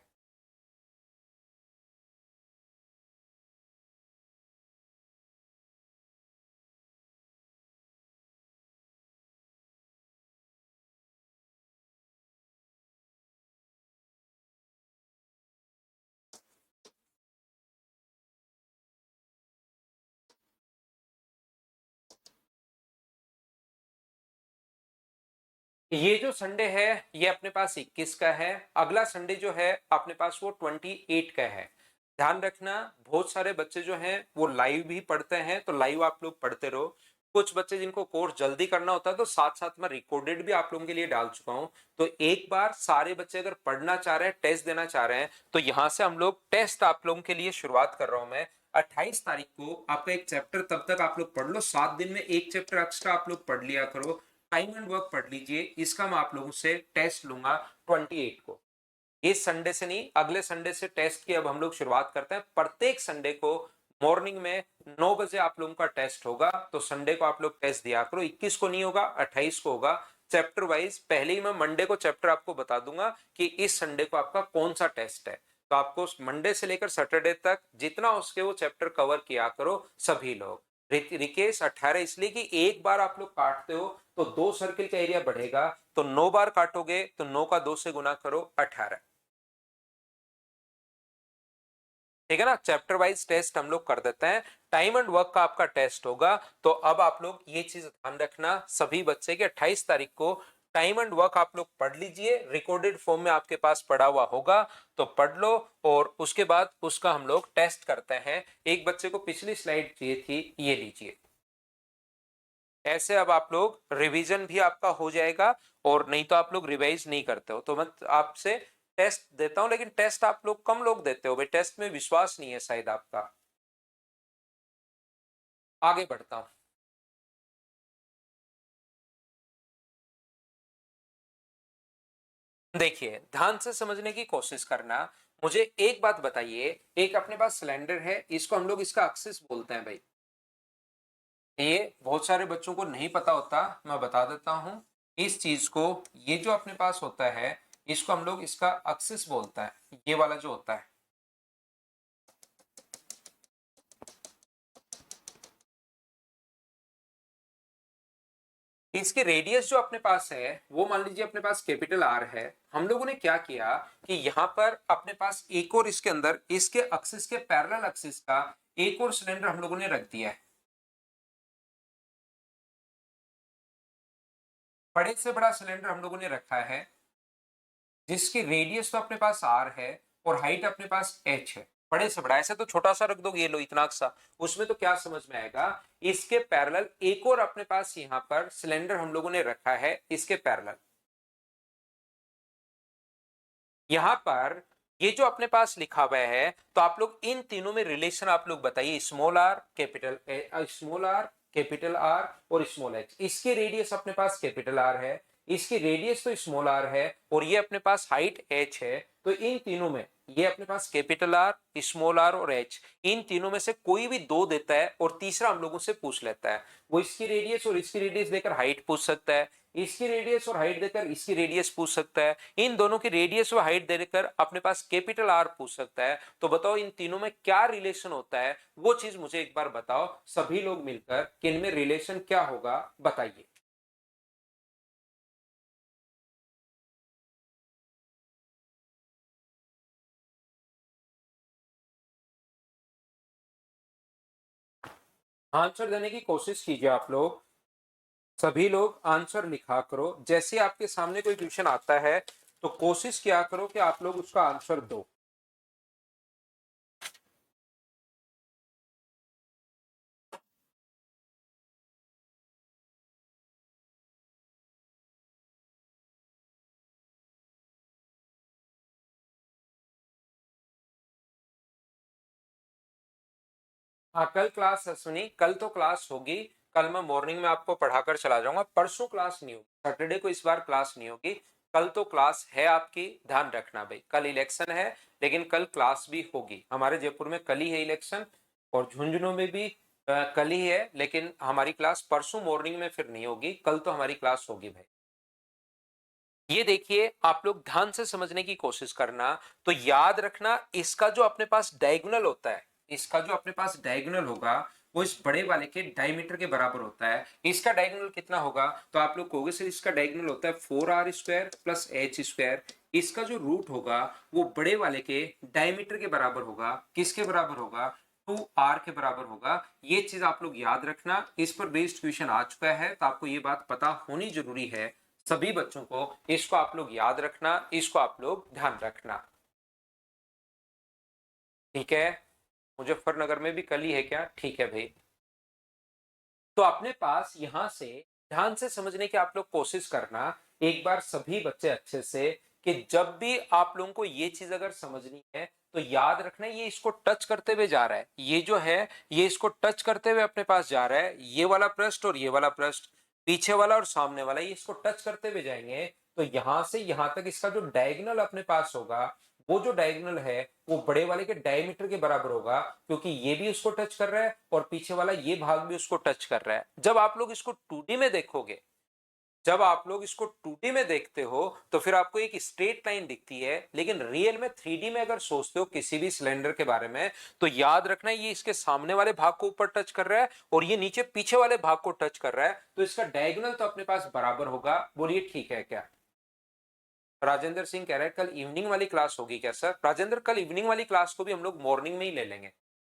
ये जो संडे है ये अपने पास 21 का है, अगला संडे जो है अपने पास वो 28 का है। ध्यान रखना, बहुत सारे बच्चे जो हैं वो लाइव भी पढ़ते हैं, तो लाइव आप लोग पढ़ते रहो। कुछ बच्चे जिनको कोर्स जल्दी करना होता है तो साथ साथ में रिकॉर्डेड भी आप लोगों के लिए डाल चुका हूं। तो एक बार सारे बच्चे अगर पढ़ना चाह रहे हैं, टेस्ट देना चाह रहे हैं, तो यहां से हम लोग टेस्ट आप लोगों के लिए शुरुआत कर रहा हूं मैं। 28 तारीख को आपका एक चैप्टर तब तक आप लोग पढ़ लो, 7 दिन में एक चैप्टर एक्स्ट्रा आप लोग पढ़ लिया करो। टाइम एंड वर्क पढ़ लीजिए, इसका मैं आप लोगों से टेस्ट लूंगा 28 को। इस संडे से नहीं, अगले संडे से टेस्ट की अब हम लोग शुरुआत करते हैं। प्रत्येक संडे को मॉर्निंग में 9 बजे आप लोगों का टेस्ट होगा, तो संडे को आप लोग टेस्ट दिया करो। 21 को नहीं होगा, 28 को होगा, चैप्टर वाइज। पहले ही मैं मंडे को चैप्टर आपको बता दूंगा कि इस संडे को आपका कौन सा टेस्ट है। तो आपको मंडे से लेकर सैटरडे तक जितना उसके वो चैप्टर कवर किया करो सभी लोग। रिकेश 18 इसलिए कि एक बार आप लोग काटते हो तो 2 सर्किल का एरिया बढ़ेगा, तो 9 बार काटोगे तो 9 का 2 से गुना करो 18। ठीक है ना, चैप्टर वाइज टेस्ट हम लोग कर देते हैं। टाइम एंड वर्क का आपका टेस्ट होगा, तो अब आप लोग ये चीज ध्यान रखना सभी बच्चे के 28 तारीख को टाइम एंड वर्क आप लोग पढ़ लीजिए। रिकॉर्डेड फॉर्म में आपके पास पढ़ा हुआ होगा तो पढ़ लो, और उसके बाद उसका हम लोग टेस्ट करते हैं। एक बच्चे को पिछली स्लाइड चाहिए थी, ये लीजिए। ऐसे अब आप लोग रिवीजन भी आपका हो जाएगा, और नहीं तो आप लोग रिवाइज नहीं करते हो तो मैं आपसे टेस्ट देता हूं, लेकिन टेस्ट आप लोग कम लोग देते हो भाई, टेस्ट में विश्वास नहीं है शायद आपका। आगे बढ़ता हूं। देखिए, ध्यान से समझने की कोशिश करना। मुझे एक बात बताइए, एक अपने पास सिलेंडर है, इसको हम लोग इसका एक्सिस बोलते हैं भाई। ये बहुत सारे बच्चों को नहीं पता होता, मैं बता देता हूं। इस चीज को, ये जो अपने पास होता है इसको हम लोग इसका एक्सिस बोलते हैं, ये वाला जो होता है। इसके रेडियस जो अपने पास है वो मान लीजिए अपने पास कैपिटल आर है। हम लोगों ने क्या किया कि यहां पर अपने पास एक और इसके अंदर इसके एक्सिस के पैरेलल एक्सिस का एक और सिलेंडर हम लोगों ने रख दिया है। बड़े से बड़ा सिलेंडर हम लोगों ने रखा है जिसकी रेडियस तो अपने पास आर है और हाइट अपने पास एच है। बड़े से बड़ा, ऐसे तो छोटा सा रख दो, ये लो इतना सा, उसमें तो क्या समझ में आएगा। इसके पैरेलल एक और अपने पास यहां पर सिलेंडर हम लोगों ने रखा है इसके पैरेलल। यहां पर ये जो अपने पास लिखा हुआ है, तो आप लोग इन तीनों में रिलेशन आप लोग बताइए। Small are capital, small are capital R और स्मॉल एच। इसकी रेडियस अपने पास कैपिटल आर है, इसकी रेडियस तो स्मॉल आर है, और ये अपने पास हाइट एच है। तो इन तीनों में ये अपने पास कैपिटल आर, स्मॉल आर और एच, इन तीनों में से कोई भी दो देता है और तीसरा हम लोगों से पूछ लेता है। वो इसकी रेडियस और इसकी रेडियस देकर हाइट पूछ सकता है, इसकी रेडियस और हाइट देकर इसकी रेडियस पूछ सकता है, इन दोनों की रेडियस और हाइट देकर अपने पास कैपिटल आर पूछ सकता है। तो बताओ इन तीनों में क्या रिलेशन होता है, वो चीज मुझे एक बार बताओ सभी लोग मिलकर कि इनमें रिलेशन क्या होगा, बताइए। आंसर देने की कोशिश कीजिए आप लोग, सभी लोग आंसर लिखा करो। जैसे आपके सामने कोई क्वेश्चन आता है तो कोशिश किया करो कि आप लोग उसका आंसर दो। हाँ, कल क्लास है सुनी, कल तो क्लास होगी। कल मैं मॉर्निंग में आपको पढ़ाकर चला जाऊंगा, परसों क्लास नहीं होगी, सैटरडे को इस बार क्लास नहीं होगी। कल तो क्लास है आपकी, ध्यान रखना भाई। कल इलेक्शन है, लेकिन कल क्लास भी होगी। हमारे जयपुर में कल ही है इलेक्शन, और झुंझुनू में भी कल ही है, लेकिन हमारी क्लास परसों मॉर्निंग में फिर नहीं होगी, कल तो हमारी क्लास होगी भाई। ये देखिए, आप लोग ध्यान से समझने की कोशिश करना। तो याद रखना, इसका जो अपने पास डायगोनल होता है, इसका जो अपने पास डायगोनल होगा वो इस बड़े वाले के डायमीटर के बराबर होता है। इसका डायगोनल कितना होगा, तो आप लोग कहोगे सर इसका डायगोनल होता है 4r² प्लस h²। इसका जो रूट होगा वो बड़े वाले के डायमीटर के बराबर होगा। किसके बराबर होगा, 2r के बराबर होगा। ये चीज आप लोग याद रखना, इस पर बेस्ड क्वेश्चन आ चुका है, तो आपको ये बात पता होनी जरूरी है। सभी बच्चों को इसको आप लोग याद रखना, इसको आप लोग ध्यान रखना, ठीक है। मुजफ्फरनगर में भी कल ही है क्या? ठीक है भाई। तो अपने पास यहां से ध्यान से समझने की आप लोग कोशिश करना एक बार सभी बच्चे अच्छे से, कि जब भी आप लोगों को ये चीज अगर समझनी है तो याद रखना ये इसको टच करते हुए जा रहा है, ये जो है ये इसको टच करते हुए अपने पास जा रहा है, ये वाला पृष्ठ और ये वाला पृष्ठ, पीछे वाला और सामने वाला, ये इसको टच करते हुए जाएंगे। तो यहां से यहां तक इसका जो डायगोनल अपने पास होगा, वो जो डायगोनल है वो बड़े वाले के डायमीटर के बराबर होगा, क्योंकि ये भी उसको टच कर रहा है और पीछे वाला ये भाग भी उसको टच कर रहा है। जब आप लोग इसको 2D में देखोगे, जब आप लोग इसको 2D में देखते हो तो फिर आपको एक स्ट्रेट लाइन दिखती है, लेकिन रियल में 3D में अगर सोचते हो किसी भी सिलेंडर के बारे में, तो याद रखना ये इसके सामने वाले भाग को ऊपर टच कर रहा है और ये नीचे पीछे वाले भाग को टच कर रहा है, तो इसका डायगोनल तो अपने पास बराबर होगा। बोलिए ठीक है क्या? राजेंद्र सिंह कह रहे हैं कल इवनिंग वाली क्लास होगी क्या सर? राजेंद्र कल इवनिंग वाली क्लास को भी हम लोग मॉर्निंग में ही ले लेंगे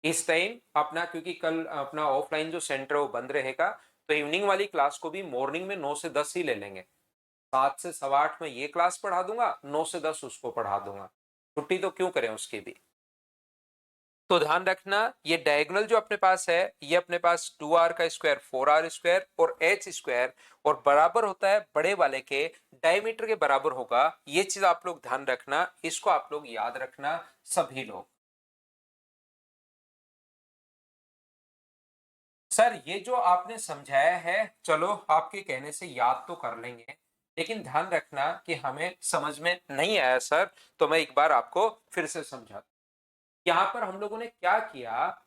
इस टाइम अपना, क्योंकि कल अपना ऑफलाइन जो सेंटर है वो बंद रहेगा, तो इवनिंग वाली क्लास को भी मॉर्निंग में 9 से 10 ही ले लेंगे। 7 से 8:15 में ये क्लास पढ़ा दूंगा, 9 से 10 उसको पढ़ा दूंगा, छुट्टी तो क्यों करें उसकी भी। तो ध्यान रखना ये डायगोनल जो अपने पास है ये अपने पास 2r का स्क्वायर 4r स्क्वायर और h स्क्वायर और बराबर होता है बड़े वाले के डायमीटर के बराबर होगा। ये चीज आप लोग ध्यान रखना, इसको आप लोग याद रखना सभी लोग। सर ये जो आपने समझाया है चलो आपके कहने से याद तो कर लेंगे, लेकिन ध्यान रखना कि हमें समझ में नहीं आया सर, तो मैं एक बार आपको फिर से समझा। यहां पर हम लोगों ने क्या किया,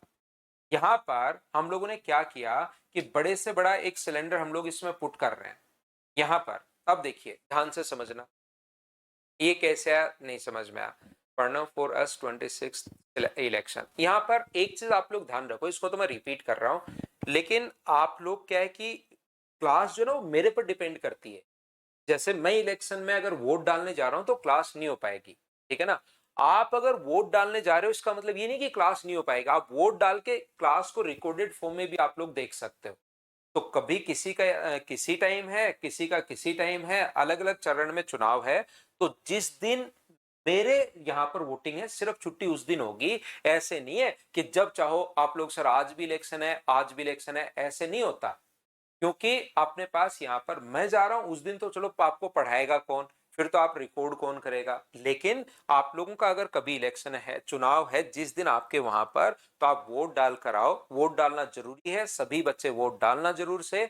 यहां पर हम लोगों ने क्या किया कि बड़े से बड़ा एक सिलेंडर हम लोग इसमें पुट कर रहे हैं यहां पर। अब देखिए ध्यान से समझना, ये कैसे आया नहीं समझ में आया। प्रणव फॉर अस 26 इलेक्शन, यहां पर एक चीज आप लोग ध्यान रखो, इसको तो मैं रिपीट कर रहा हूं, लेकिन आप लोग क्या है कि क्लास जो ना वो मेरे पर डिपेंड करती है। जैसे मैं इलेक्शन में अगर वोट डालने जा रहा हूं तो क्लास नहीं हो पाएगी, ठीक है ना। आप अगर वोट डालने जा रहे हो इसका मतलब ये नहीं कि क्लास नहीं हो पाएगा, आप वोट डाल के क्लास को रिकॉर्डेड फॉर्म में भी आप लोग देख सकते हो। तो कभी किसी का किसी टाइम है, किसी का किसी टाइम है, अलग अलग चरण में चुनाव है, तो जिस दिन मेरे यहां पर वोटिंग है सिर्फ छुट्टी उस दिन होगी। ऐसे नहीं है कि जब चाहो आप लोग सर आज भी इलेक्शन है आज भी इलेक्शन है, ऐसे नहीं होता। क्योंकि अपने पास यहां पर मैं जा रहा हूं उस दिन तो चलो आपको पढ़ाएगा कौन, फिर तो आप रिकॉर्ड कौन करेगा, लेकिन आप लोगों का अगर कभी इलेक्शन है चुनाव है जिस दिन आपके वहां पर, तो आप वोट डाल कर आओ, वोट डालना जरूरी है, सभी बच्चे वोट डालना जरूर से,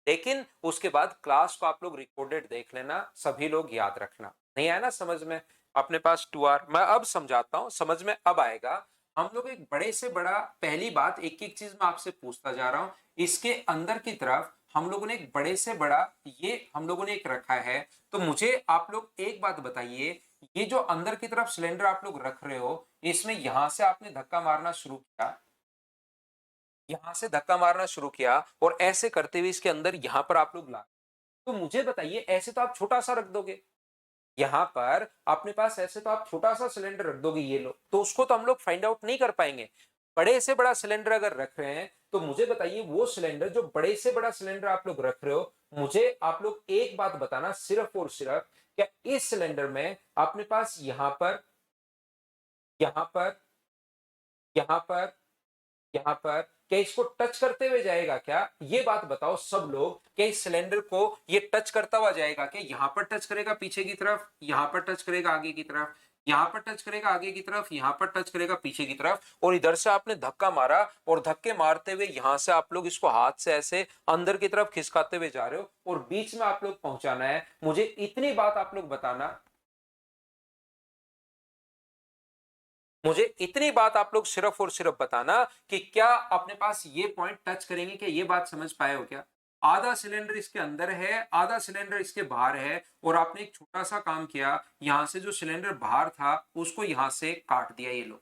लेकिन उसके बाद क्लास को आप लोग रिकॉर्डेड देख लेना, सभी लोग याद रखना। नहीं आया ना समझ में? अपने पास 2r मैं अब समझाता हूं, समझ में अब आएगा। हम लोग एक बड़े से बड़ा, पहली बात एक एक चीज मैं आपसे पूछता जा रहा हूं, इसके अंदर की तरफ हम लोगों ने एक बड़े से बड़ा ये हम लोगों ने एक रखा है, तो मुझे आप लोग एक बात बताइए, ये जो अंदर की तरफ सिलेंडर आप लोग रख रहे हो, इसमें यहां से आपने धक्का मारना शुरू किया, यहां से धक्का मारना शुरू किया और ऐसे करते हुए इसके अंदर यहां पर आप लोग ला, तो मुझे बताइए ऐसे तो आप छोटा सा रख दोगे, यहां पर अपने पास ऐसे तो आप छोटा सा सिलेंडर रख दोगे ये लो, तो उसको तो हम लोग फाइंड आउट नहीं कर पाएंगे। बड़े से बड़ा सिलेंडर अगर रख रहे हैं तो मुझे बताइए वो सिलेंडर जो बड़े से बड़ा सिलेंडर आप लोग रख रहे हो, मुझे आप लोग एक बात बताना सिर्फ और सिर्फ, क्या इस सिलेंडर में अपने पास यहां पर, यहां पर, यहां पर, यहां पर क्या इसको टच करते हुए जाएगा क्या? ये बात बताओ सब लोग, क्या इस सिलेंडर को ये टच करता हुआ जाएगा क्या? यहां पर टच करेगा पीछे की तरफ, यहां पर टच करेगा आगे की तरफ, यहां पर टच करेगा आगे की तरफ, यहां पर टच करेगा पीछे की तरफ, और इधर से आपने धक्का मारा और धक्के मारते हुए यहां से आप लोग इसको हाथ से ऐसे अंदर की तरफ खिसकाते हुए जा रहे हो और बीच में आप लोग पहुंचाना है। मुझे इतनी बात आप लोग बताना, मुझे इतनी बात आप लोग सिर्फ और सिर्फ बताना कि क्या अपने पास ये पॉइंट टच करेंगे, क्या ये बात समझ पाए हो क्या? आधा सिलेंडर इसके अंदर है, आधा सिलेंडर इसके बाहर है, और आपने एक छोटा सा काम किया, यहां से जो सिलेंडर बाहर था उसको यहां से काट दिया, ये लो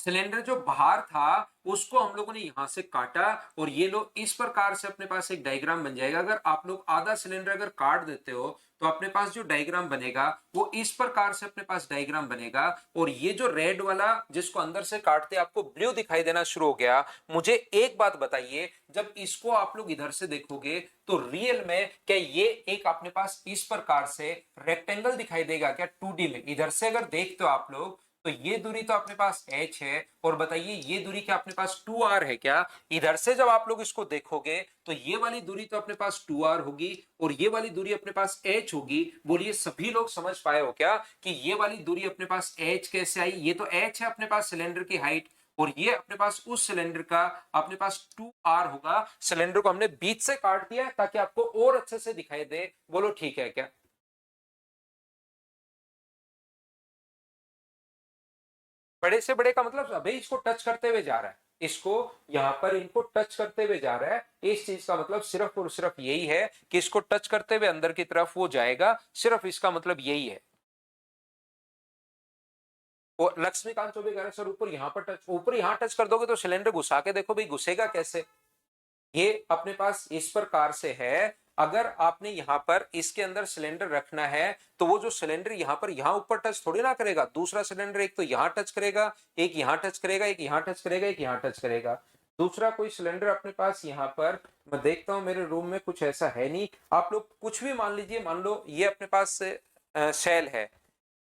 सिलेंडर जो बाहर था उसको हम लोगों ने यहां से काटा और ये लो इस प्रकार से अपने पास एक डायग्राम बन जाएगा। अगर आप लोग आधा सिलेंडर अगर काट देते हो तो अपने पास जो डायग्राम बनेगा वो इस प्रकार से अपने पास डायग्राम बनेगा। और ये जो रेड वाला जिसको अंदर से काटते आपको ब्लू दिखाई देना शुरू हो गया। मुझे एक बात बताइए, जब इसको आप लोग इधर से देखोगे तो रियल में क्या ये एक अपने पास इस प्रकार से रेक्टेंगल दिखाई देगा क्या 2D में? इधर से अगर देखते हो आप लोग तो ये दूरी तो अपने पास h है और बताइए ये दूरी क्या अपने पास 2r है क्या? इधर से जब आप लोग इसको देखोगे तो ये वाली दूरी तो अपने पास 2r होगी और ये वाली दूरी अपने पास h होगी। बोलिए सभी लोग समझ पाए हो क्या कि ये वाली दूरी अपने पास h कैसे आई? ये तो h है अपने पास सिलेंडर की हाइट और ये अपने पास उस सिलेंडर का अपने पास 2r होगा। सिलेंडर को हमने बीच से काट दिया ताकि आपको और अच्छे से दिखाई दे। बोलो ठीक है क्या? बड़े से बड़े का मतलब अभी इसको टच करते हुए जा रहा है, इसको यहां पर इनको टच करते हुए जा रहा है। इस चीज का मतलब सिर्फ और सिर्फ यही है कि इसको टच करते हुए अंदर की तरफ वो जाएगा, सिर्फ इसका मतलब यही है। और लक्ष्मीकांत चौबे कह रहे सर ऊपर यहां पर टच, ऊपर यहां टच कर दोगे तो सिलेंडर घुसा के देखो भाई घुसेगा कैसे? ये अपने पास इस प्रकार से है। अगर आपने यहां पर इसके अंदर सिलेंडर रखना है तो वो जो सिलेंडर यहां पर यहां ऊपर टच थोड़ी ना करेगा, दूसरा सिलेंडर एक तो यहां टच करेगा, एक यहां टच करेगा, एक यहां टच करेगा, एक यहां टच करेगा। दूसरा कोई सिलेंडर अपने पास यहां पर मैं देखता हूं मेरे रूम में कुछ ऐसा है नहीं। आप लोग कुछ भी मान लीजिए, मान लो ये अपने पास सेल है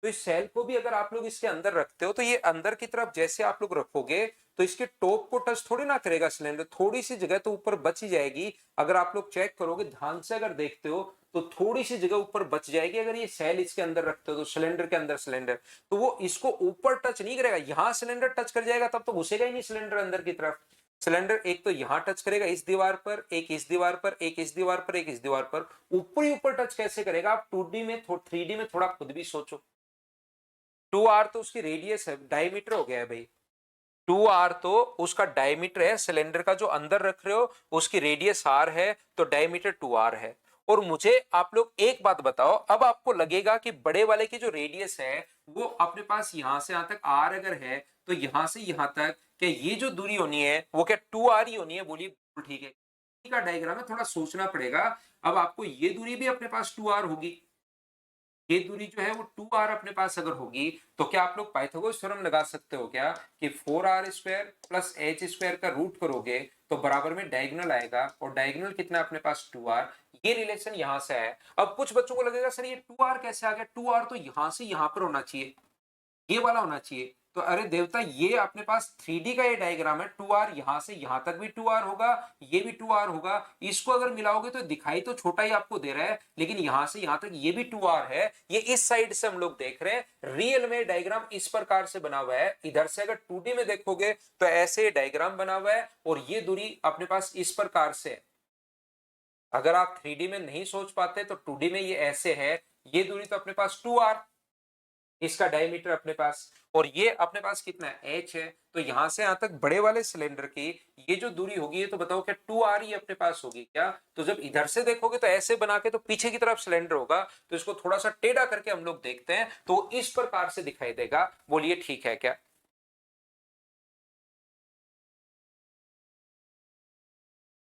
तो इस सेल को भी अगर आप लोग इसके अंदर रखते हो तो ये अंदर की तरफ जैसे आप लोग रखोगे तो इसके टॉप को टच थोड़ी ना करेगा सिलेंडर, थोड़ी सी जगह तो ऊपर बच ही जाएगी। अगर आप लोग चेक करोगे ध्यान से अगर देखते हो तो थोड़ी सी जगह ऊपर बच जाएगी। अगर ये सेल इसके अंदर रखते हो तो सिलेंडर के अंदर सिलेंडर, तो वो इसको ऊपर टच नहीं करेगा। यहां सिलेंडर टच कर जाएगा तब तो घुसेगा ही नहीं सिलेंडर अंदर की तरफ। सिलेंडर एक तो यहां टच करेगा इस दीवार पर, एक इस दीवार पर, एक इस दीवार पर, एक इस दीवार पर, ऊपर ही ऊपर टच कैसे करेगा? आप 2D में 3D में थोड़ा खुद भी सोचो। 2r तो उसकी रेडियस है, डायमीटर हो गया है भाई। 2r तो उसका डायमीटर है, सिलेंडर का जो अंदर रख रहे हो उसकी रेडियस r है तो डायमीटर 2r है। और मुझे आप लोग एक बात बताओ, अब आपको लगेगा कि बड़े वाले की जो रेडियस है वो अपने पास यहां से यहां तक r अगर है तो यहां से यहां तक क्या ये जो दूरी होनी है वो क्या 2r ही होनी है? बोलिए ठीक है। का डायग्राम है, थोड़ा सोचना पड़ेगा। अब आपको ये दूरी भी अपने पास 2r होगी, ये दूरी जो है वो 2r अपने पास अगर होगी तो क्या आप लोग पाइथागोरस थ्योरम लगा सकते हो क्या कि 4r square plus h square का रूट करोगे तो बराबर में डायगोनल आएगा और डायगोनल कितना अपने पास 2r। ये रिलेशन यहां से है। अब कुछ बच्चों को लगेगा सर ये 2r कैसे आ गया? 2r तो यहां से यहां पर होना चाहिए, ये वाला होना चाहिए। तो अरे देवता ये अपने पास 3D का ये डायग्राम है, 2r यहां से यहां तक भी 2r होगा, ये भी 2r होगा। इसको अगर मिलाओगे तो दिखाई तो छोटा ही आपको दे रहा है लेकिन यहां से यहां तक ये भी 2r है। ये इस साइड से हम लोग देख रहे हैं। रियल में डायग्राम इस प्रकार से बना हुआ है। इधर से अगर 2D में देखोगे तो ऐसे डायग्राम बना हुआ है और ये दूरी अपने पास इस प्रकार से है। अगर आप 3D में नहीं सोच पाते तो 2D में ये ऐसे है। ये दूरी तो अपने पास 2r, इसका डायमीटर अपने पास, और ये अपने पास कितना है h है। तो यहां से यहां तक बड़े वाले सिलेंडर की ये जो दूरी होगी ये तो बताओ क्या 2r ही अपने पास होगी क्या? तो जब इधर से देखोगे तो ऐसे बना के तो पीछे की तरफ सिलेंडर होगा, तो इसको थोड़ा सा टेढ़ा करके हम लोग देखते हैं तो इस प्रकार से दिखाई देगा। बोलिए ठीक है क्या?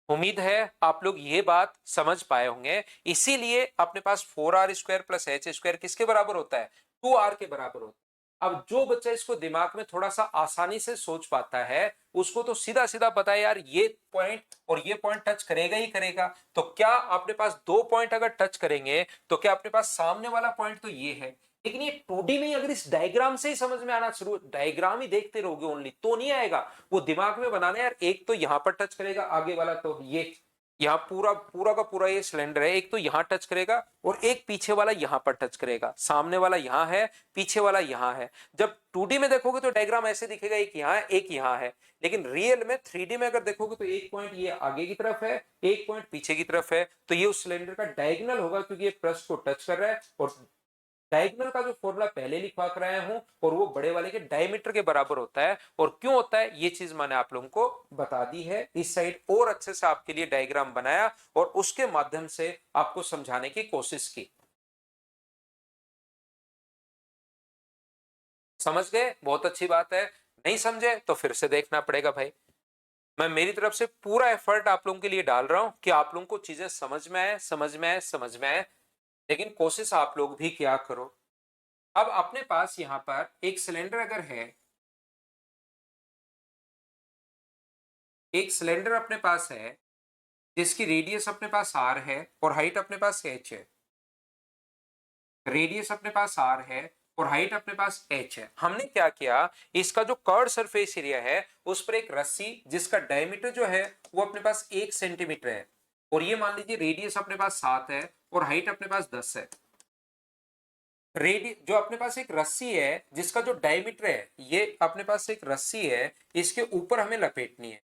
उम्मीद है आप लोग ये बात समझ पाए होंगे। इसीलिए अपने पास 4r square plus H square किसके बराबर होता है? 2r के बराबर होता है। अब जो बच्चा इसको दिमाग में थोड़ा सा आसानी से सोच पाता है उसको तो सीधा सीधा पता है यार ये पॉइंट और ये पॉइंट टच करेगा ही करेगा। तो क्या अपने पास दो पॉइंट अगर टच करेंगे तो क्या अपने पास सामने वाला पॉइंट तो ये है। लेकिन ये 2D में अगर इस डायग्राम से ही समझ में आना शुरू, डायग्राम ही देखते रहोगे ओनली तो नहीं आएगा। वो दिमाग में बनाना यार, एक तो यहां पर टच करेगा आगे वाला, तो ये यहाँ पूरा पूरा का पूरा ये सिलेंडर है, एक तो यहाँ टच करेगा और एक पीछे वाला यहाँ पर टच करेगा। सामने वाला यहाँ है, पीछे वाला यहाँ है। जब 2D में देखोगे तो डायग्राम ऐसे दिखेगा, एक यहाँ है एक यहाँ है। लेकिन रियल में 3D में अगर देखोगे तो एक पॉइंट ये आगे की तरफ है, एक पॉइंट पीछे की तरफ है, तो ये उस सिलेंडर का डायगोनल होगा क्योंकि ये पृष्ठ को टच कर रहा है। और डायगोनल का जो फॉर्मूला पहले लिखवा कर आया हूं और वो बड़े वाले के डायमीटर के बराबर होता है। और क्यों होता है ये चीज मैंने आप लोगों को बता दी है। इस साइड और अच्छे से आपके लिए डायग्राम बनाया और उसके माध्यम से आपको समझाने की कोशिश की। समझ गए? बहुत अच्छी बात है। नहीं समझे तो फिर से देखना पड़ेगा भाई। मैं मेरी तरफ से पूरा एफर्ट आप लोगों के लिए डाल रहा हूं कि आप लोगों को चीजें समझ में आए, समझ में आए, समझ में आए, लेकिन कोशिश आप लोग भी क्या करो। अब अपने पास यहां पर एक सिलेंडर अगर है, एक सिलेंडर अपने पास है जिसकी रेडियस अपने पास आर है और हाइट अपने पास एच है। रेडियस अपने पास आर है और हाइट अपने पास एच है। हमने क्या किया, इसका जो कर्व सरफेस एरिया है उस पर एक रस्सी जिसका डायमीटर जो है वो अपने पास 1 सेंटीमीटर है, और ये मान लीजिए रेडियस अपने पास 7 है और हाइट अपने पास 10 है। रेडी जो अपने पास एक रस्सी है जिसका जो डायमीटर है, ये अपने पास एक रस्सी है, इसके ऊपर हमें लपेटनी है।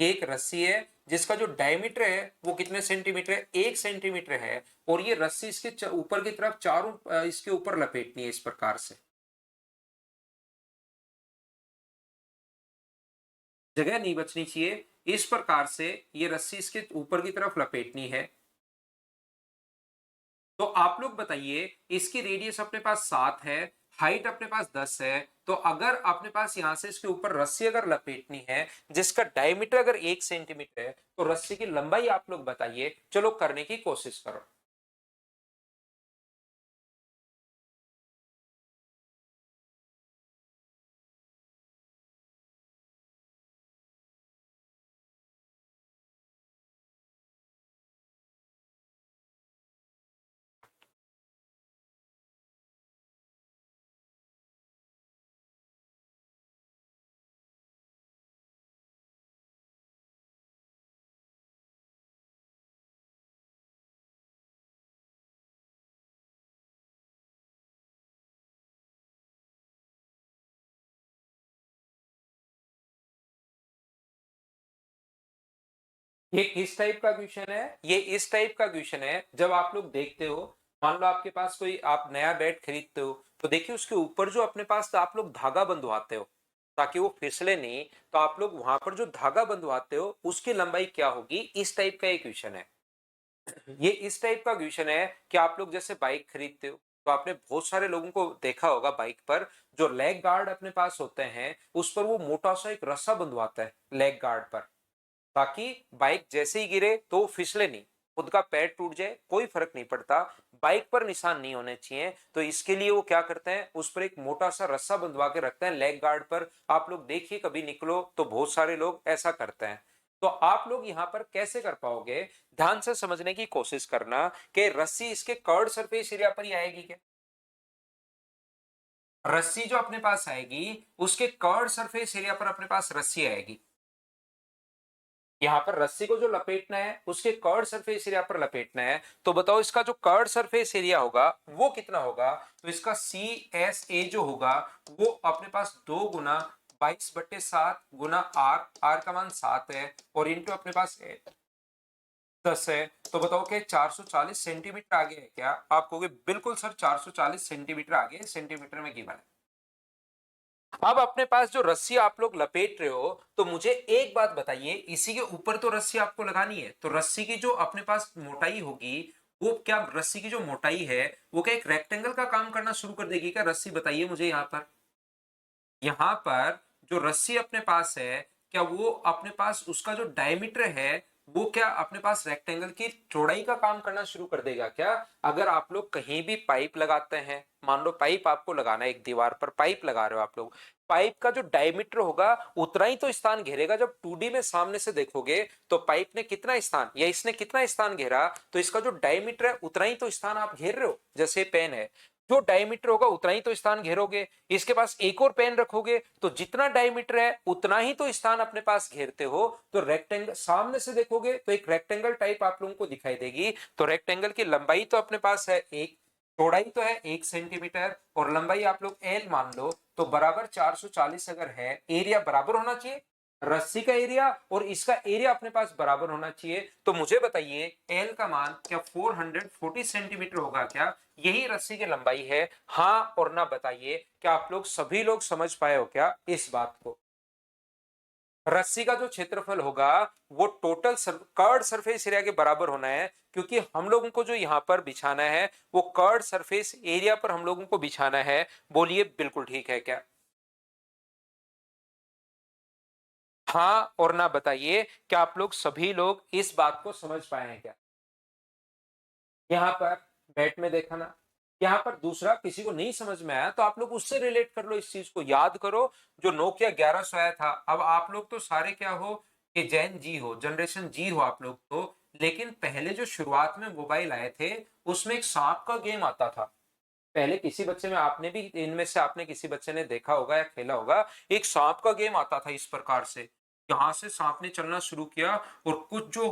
ये एक रस्सी है जिसका जो डायमीटर है वो कितने सेंटीमीटर है, 1 सेंटीमीटर है, और ये रस्सी इसके ऊपर की तरफ चारों इसके ऊपर लपेटनी है इस प्रकार से। जगह नहीं बचनी चाहिए, इस प्रकार से ये रस्सी इसके ऊपर की तरफ लपेटनी है। तो आप लोग बताइए, इसकी रेडियस अपने पास 7 है, हाइट अपने पास 10 है, तो अगर अपने पास यहां से इसके ऊपर रस्सी अगर लपेटनी है जिसका डायमीटर अगर 1 सेंटीमीटर है, तो रस्सी की लंबाई आप लोग बताइए। चलो करने की कोशिश करो। ये किस टाइप का क्वेश्चन है, ये इस टाइप का क्वेश्चन है जब आप लोग देखते हो, मान लो आपके पास कोई आप नया बैट खरीदते हो, तो देखिए उसके ऊपर जो अपने पास आप लोग धागा बंधवाते हो ताकि वो फिसले नहीं, तो आप लोग वहां पर जो धागा बंधवाते हो उसकी लंबाई क्या होगी, इस टाइप का एक क्वेश्चन है। ये इस टाइप का क्वेश्चन है कि आप लोग जैसे बाइक खरीदते हो, तो आपने बहुत सारे लोगों को देखा होगा बाइक पर जो लेग गार्ड अपने पास होते हैं उस पर वो मोटा सा एक रस्सा बंधवाता है लेग गार्ड पर, ताकि बाइक जैसे ही गिरे तो वो फिसले नहीं, खुद का पैर टूट जाए कोई फर्क नहीं पड़ता, बाइक पर निशान नहीं होने चाहिए। तो इसके लिए वो क्या करते हैं, उस पर एक मोटा सा रस्सा बंधवा के रखते हैं लेग गार्ड पर। आप लोग देखिए कभी निकलो तो बहुत सारे लोग ऐसा करते हैं। तो आप लोग यहां पर कैसे कर पाओगे, ध्यान से समझने की कोशिश करना कि रस्सी इसके कर्ड सरफेस एरिया पर ही आएगी क्या। रस्सी जो अपने पास आएगी उसके कर्ड सरफेस एरिया पर अपने पास रस्सी आएगी। यहां पर रस्सी को जो लपेटना है उसके कर्ड सरफेस एरिया पर लपेटना है, तो बताओ इसका जो कर्ड सरफेस एरिया होगा वो कितना होगा। तो इसका सी एस ए जो होगा वो अपने पास 2 गुना 22/7 गुना आर, आर का मान 7 है, और इंटू अपने पास 10 है। तो बताओ कि 440 सेंटीमीटर आगे है क्या, आप कहोगे बिल्कुल सर 440 सेंटीमीटर आगे सेंटीमीटर में गिवन है। अब अपने पास जो रस्सी आप लोग लपेट रहे हो, तो मुझे एक बात बताइए, इसी के ऊपर तो रस्सी आपको लगानी है, तो रस्सी की जो अपने पास मोटाई होगी, वो क्या रस्सी की जो मोटाई है वो क्या एक रेक्टेंगल का काम करना शुरू कर देगी क्या रस्सी, बताइए मुझे। यहां पर जो रस्सी अपने पास है, क्या वो अपने पास उसका जो डायमीटर है वो क्या अपने पास रेक्टेंगल की चौड़ाई का काम करना शुरू कर देगा क्या। अगर आप लोग कहीं भी पाइप लगाते हैं, मान लो पाइप आपको लगाना है, एक दीवार पर पाइप लगा रहे हो आप लोग, पाइप का जो डायमीटर होगा उतना ही तो स्थान घेरेगा। जब 2D में सामने से देखोगे तो पाइप ने कितना स्थान या इसने कितना स्थान घेरा, तो इसका जो डायमीटर है उतना ही तो स्थान आप घेर रहे हो। जैसे पेन है, जो डायमीटर होगा उतना ही तो स्थान घेरोगे, इसके पास एक और पेन रखोगे तो जितना डायमीटर है उतना ही तो स्थान अपने पास घेरते हो। तो रेक्टेंगल सामने से देखोगे तो एक रेक्टेंगल टाइप आप लोगों को दिखाई देगी। तो रेक्टेंगल की लंबाई तो अपने पास है एक, चौड़ाई तो है 1 सेंटीमीटर, और लंबाई आप लोग एल मान लो, तो बराबर 440 अगर है, एरिया बराबर होना चाहिए, रस्सी का एरिया और इसका एरिया अपने पास बराबर होना चाहिए। तो मुझे बताइए एल का मान क्या 440 सेंटीमीटर होगा क्या, यही रस्सी की लंबाई है, हाँ और ना बताइए। क्या आप लोग सभी लोग समझ पाए हो क्या इस बात को। रस्सी का जो क्षेत्रफल होगा वो टोटल कर्ड सरफेस एरिया के बराबर होना है, क्योंकि हम लोगों को जो यहां पर बिछाना है वो कर्ड सरफेस एरिया पर हम लोगों को बिछाना है। बोलिए बिल्कुल ठीक है क्या। हाँ और ना बताइए कि आप लोग सभी लोग इस बात को समझ पाए हैं क्या? यहाँ पर बैट में देखा ना, यहाँ पर दूसरा किसी को नहीं समझ में आया तो आप लोग उससे रिलेट कर लो, इस चीज को याद करो जो नोकिया 1100 आया था। अब आप लोग तो सारे क्या हो कि जेन जी हो, जनरेशन जी हो आप लोग तो, लेकिन पहले जो शुरुआत में मोबाइल आए थे उसमें एक सांप का गेम आता था। पहले किसी बच्चे में, आपने भी इनमें से आपने किसी बच्चे ने देखा होगा या खेला होगा, एक सांप का गेम आता था इस प्रकार से। यहाँ से सांप ने चलना शुरू किया और कुछ जो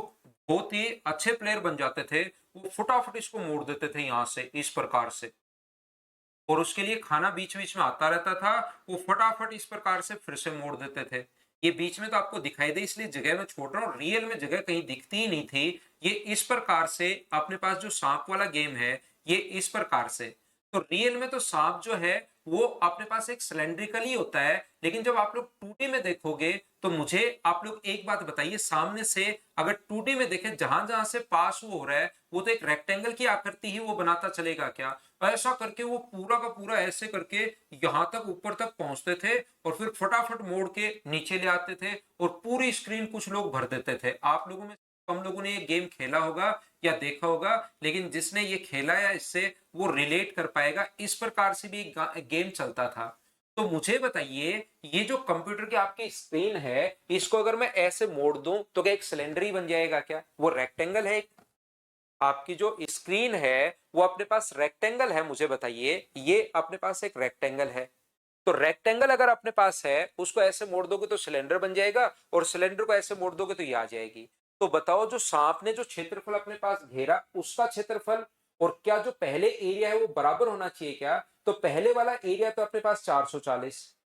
बहुत ही अच्छे प्लेयर बन जाते थे वो फटाफट इसको मोड़ देते थे यहाँ से इस प्रकार से, और उसके लिए खाना बीच बीच में आता रहता था, वो फटाफट इस प्रकार से फिर से मोड़ देते थे। ये बीच में तो आपको दिखाई दे इसलिए जगह में छोड़ रहा हूँ, रियल में जगह कहीं दिखती ही नहीं थी। ये इस प्रकार से अपने पास जो सांप वाला गेम है ये इस प्रकार से, तो रियल में तो सांप जो है वो अपने पास एक सिलेंड्रिकल ही होता है, लेकिन जब आप लोग 2D में देखोगे तो मुझे आप लोग एक बात बताइए, सामने से अगर 2D में देखें जहां जहां से पास वो हो रहा है वो तो एक रेक्टेंगल की आकृति ही वो बनाता चलेगा क्या? ऐसा करके वो पूरा का पूरा ऐसे करके यहां तक ऊपर तक पहुंचते थे और फिर फटाफट मोड़ के नीचे ले आते थे और पूरी स्क्रीन कुछ लोग भर देते थे। आप लोगों में कम लोगों ने ये गेम खेला होगा या देखा होगा, लेकिन जिसने ये खेला या इससे वो रिलेट कर पाएगा, इस प्रकार से भी एक गेम चलता था। तो मुझे बताइए ये जो कंप्यूटर की आपकी स्क्रीन है इसको अगर मैं ऐसे मोड़ दूं तो क्या एक सिलेंडर ही बन जाएगा क्या? वो रेक्टेंगल है, आपकी जो स्क्रीन है वो अपने पास रेक्टेंगल है, मुझे बताइए ये अपने पास एक रेक्टेंगल है, तो रेक्टेंगल अगर अपने पास है उसको ऐसे मोड़ दोगे तो सिलेंडर बन जाएगा और सिलेंडर को ऐसे मोड़ दोगे तो ये आ जाएगी। तो बताओ जो सांप ने जो क्षेत्रफल अपने पास घेरा उसका क्षेत्रफल और क्या जो पहले एरिया है वो बराबर होना चाहिए क्या? तो पहले वाला एरिया तो अपने पास 440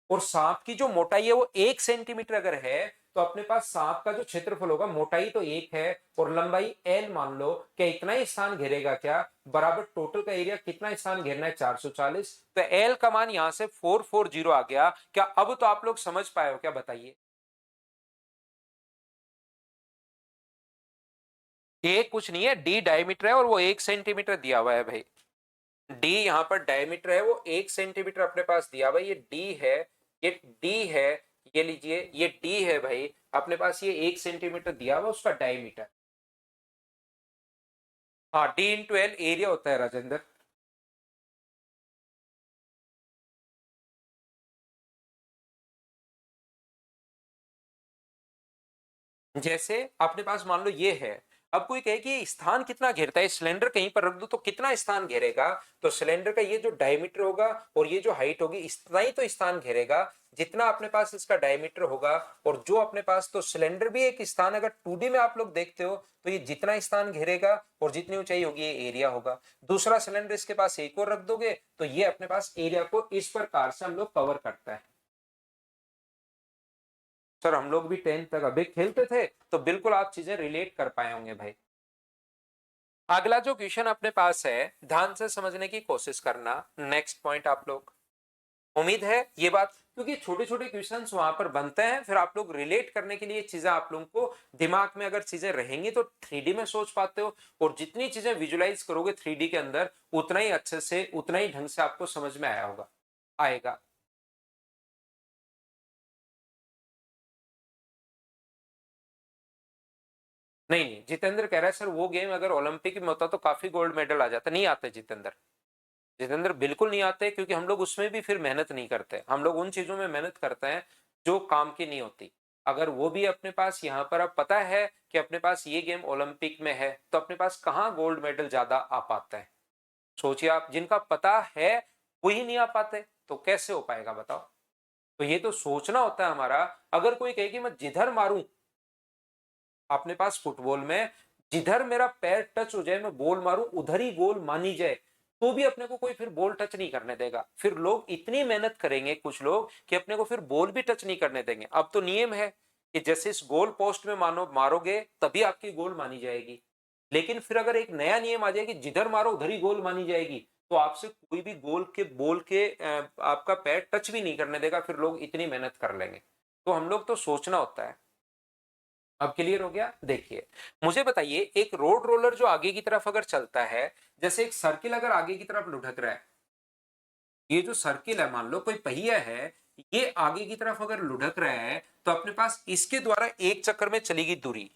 और सांप की जो मोटाई है वो 1 सेंटीमीटर अगर है तो अपने पास सांप का जो क्षेत्रफल होगा, मोटाई तो 1 है और लंबाई L मान लो, क्या इतना ही स्थान घेरेगा क्या? बराबर टोटल का एरिया कितना स्थान घेरना है? 440। तो L का मान यहां से 440 आ गया। क्या अब तो आप लोग समझ पाए हो क्या? बताइए। ए कुछ नहीं है, डी डायमीटर है और वो 1 सेंटीमीटर दिया हुआ है भाई। डी यहाँ पर डायमीटर है, वो 1 सेंटीमीटर अपने पास दिया हुआ है, ये डी है, ये डी है, ये लीजिए ये डी है भाई अपने पास, ये 1 सेंटीमीटर दिया हुआ उसका डायमीटर। हाँ, डी इंटू एल एरिया होता है राजेंद्र। जैसे अपने पास मान लो ये है, अब कोई कहे कि स्थान कितना घेरता है, सिलेंडर कहीं पर रख दो तो कितना स्थान घेरेगा? तो सिलेंडर का ये जो डायमीटर होगा और ये जो हाइट होगी इतना ही तो स्थान घेरेगा जितना अपने पास इसका डायमीटर होगा, और जो अपने पास तो सिलेंडर भी एक स्थान, अगर 2D में आप लोग देखते हो तो ये जितना स्थान घेरेगा और जितनी ऊंचाई होगी ये एरिया होगा। दूसरा सिलेंडर इसके पास एक और रख दोगे तो ये अपने पास एरिया को इस प्रकार से हम लोग कवर करता है। सर हम लोग भी 10th तक अभी खेलते थे तो बिल्कुल आप चीजें रिलेट कर पाए होंगे भाई। अगला जो क्वेश्चन अपने पास है ध्यान से समझने की कोशिश करना, नेक्स्ट पॉइंट आप लोग, उम्मीद है ये बात, क्योंकि छोटे छोटे क्वेश्चंस वहां पर बनते हैं फिर आप लोग रिलेट करने के लिए चीजें आप लोगों को दिमाग में अगर चीजें रहेंगी तो 3D में सोच पाते हो, और जितनी चीजें विजुलाइज करोगे 3D के अंदर उतना ही अच्छे से उतना ही ढंग से आपको समझ में आया होगा, आएगा। नहीं नहीं, जितेंद्र कह रहा है सर वो गेम अगर ओलंपिक में होता तो काफी गोल्ड मेडल आ जाता, नहीं आते जितेंद्र। जितेंद्र बिल्कुल नहीं आते, क्योंकि हम लोग उसमें भी फिर मेहनत नहीं करते, हम लोग उन चीजों में मेहनत करते हैं जो काम की नहीं होती। अगर वो भी अपने पास यहाँ पर अब पता है कि अपने पास ये गेम ओलंपिक में है तो अपने पास कहाँ गोल्ड मेडल ज्यादा आ पाता है? सोचिए आप, जिनका पता है वो ही नहीं आ पाते तो कैसे हो पाएगा बताओ? तो ये तो सोचना होता है हमारा। अगर कोई कहे कि मैं जिधर मारूं, अपने पास फुटबॉल में जिधर मेरा पैर टच हो जाए मैं बॉल मारूं उधर ही गोल मानी जाए, तो भी अपने को कोई फिर बॉल टच नहीं करने देगा, फिर लोग इतनी मेहनत करेंगे कुछ लोग कि अपने को फिर बॉल भी टच नहीं करने देंगे। अब तो नियम है कि जैसे इस गोल पोस्ट में मानो मारोगे तभी आपकी गोल मानी जाएगी, लेकिन फिर अगर एक नया नियम आ जाए कि जिधर मारो उधर ही गोल मानी जाएगी तो आपसे कोई भी गोल के बॉल के आपका पैर टच भी नहीं करने देगा, फिर लोग इतनी मेहनत कर लेंगे। तो हम लोग तो सोचना होता है। अब क्लियर हो गया? देखिए मुझे बताइए, एक रोड रोलर जो आगे की तरफ अगर चलता है, जैसे एक सर्किल अगर आगे की तरफ लुढ़क रहा है, ये जो सर्किल है मान लो कोई पहिया है, ये आगे की तरफ अगर लुढ़क रहा है तो अपने पास इसके द्वारा एक चक्कर में चलेगी दूरी,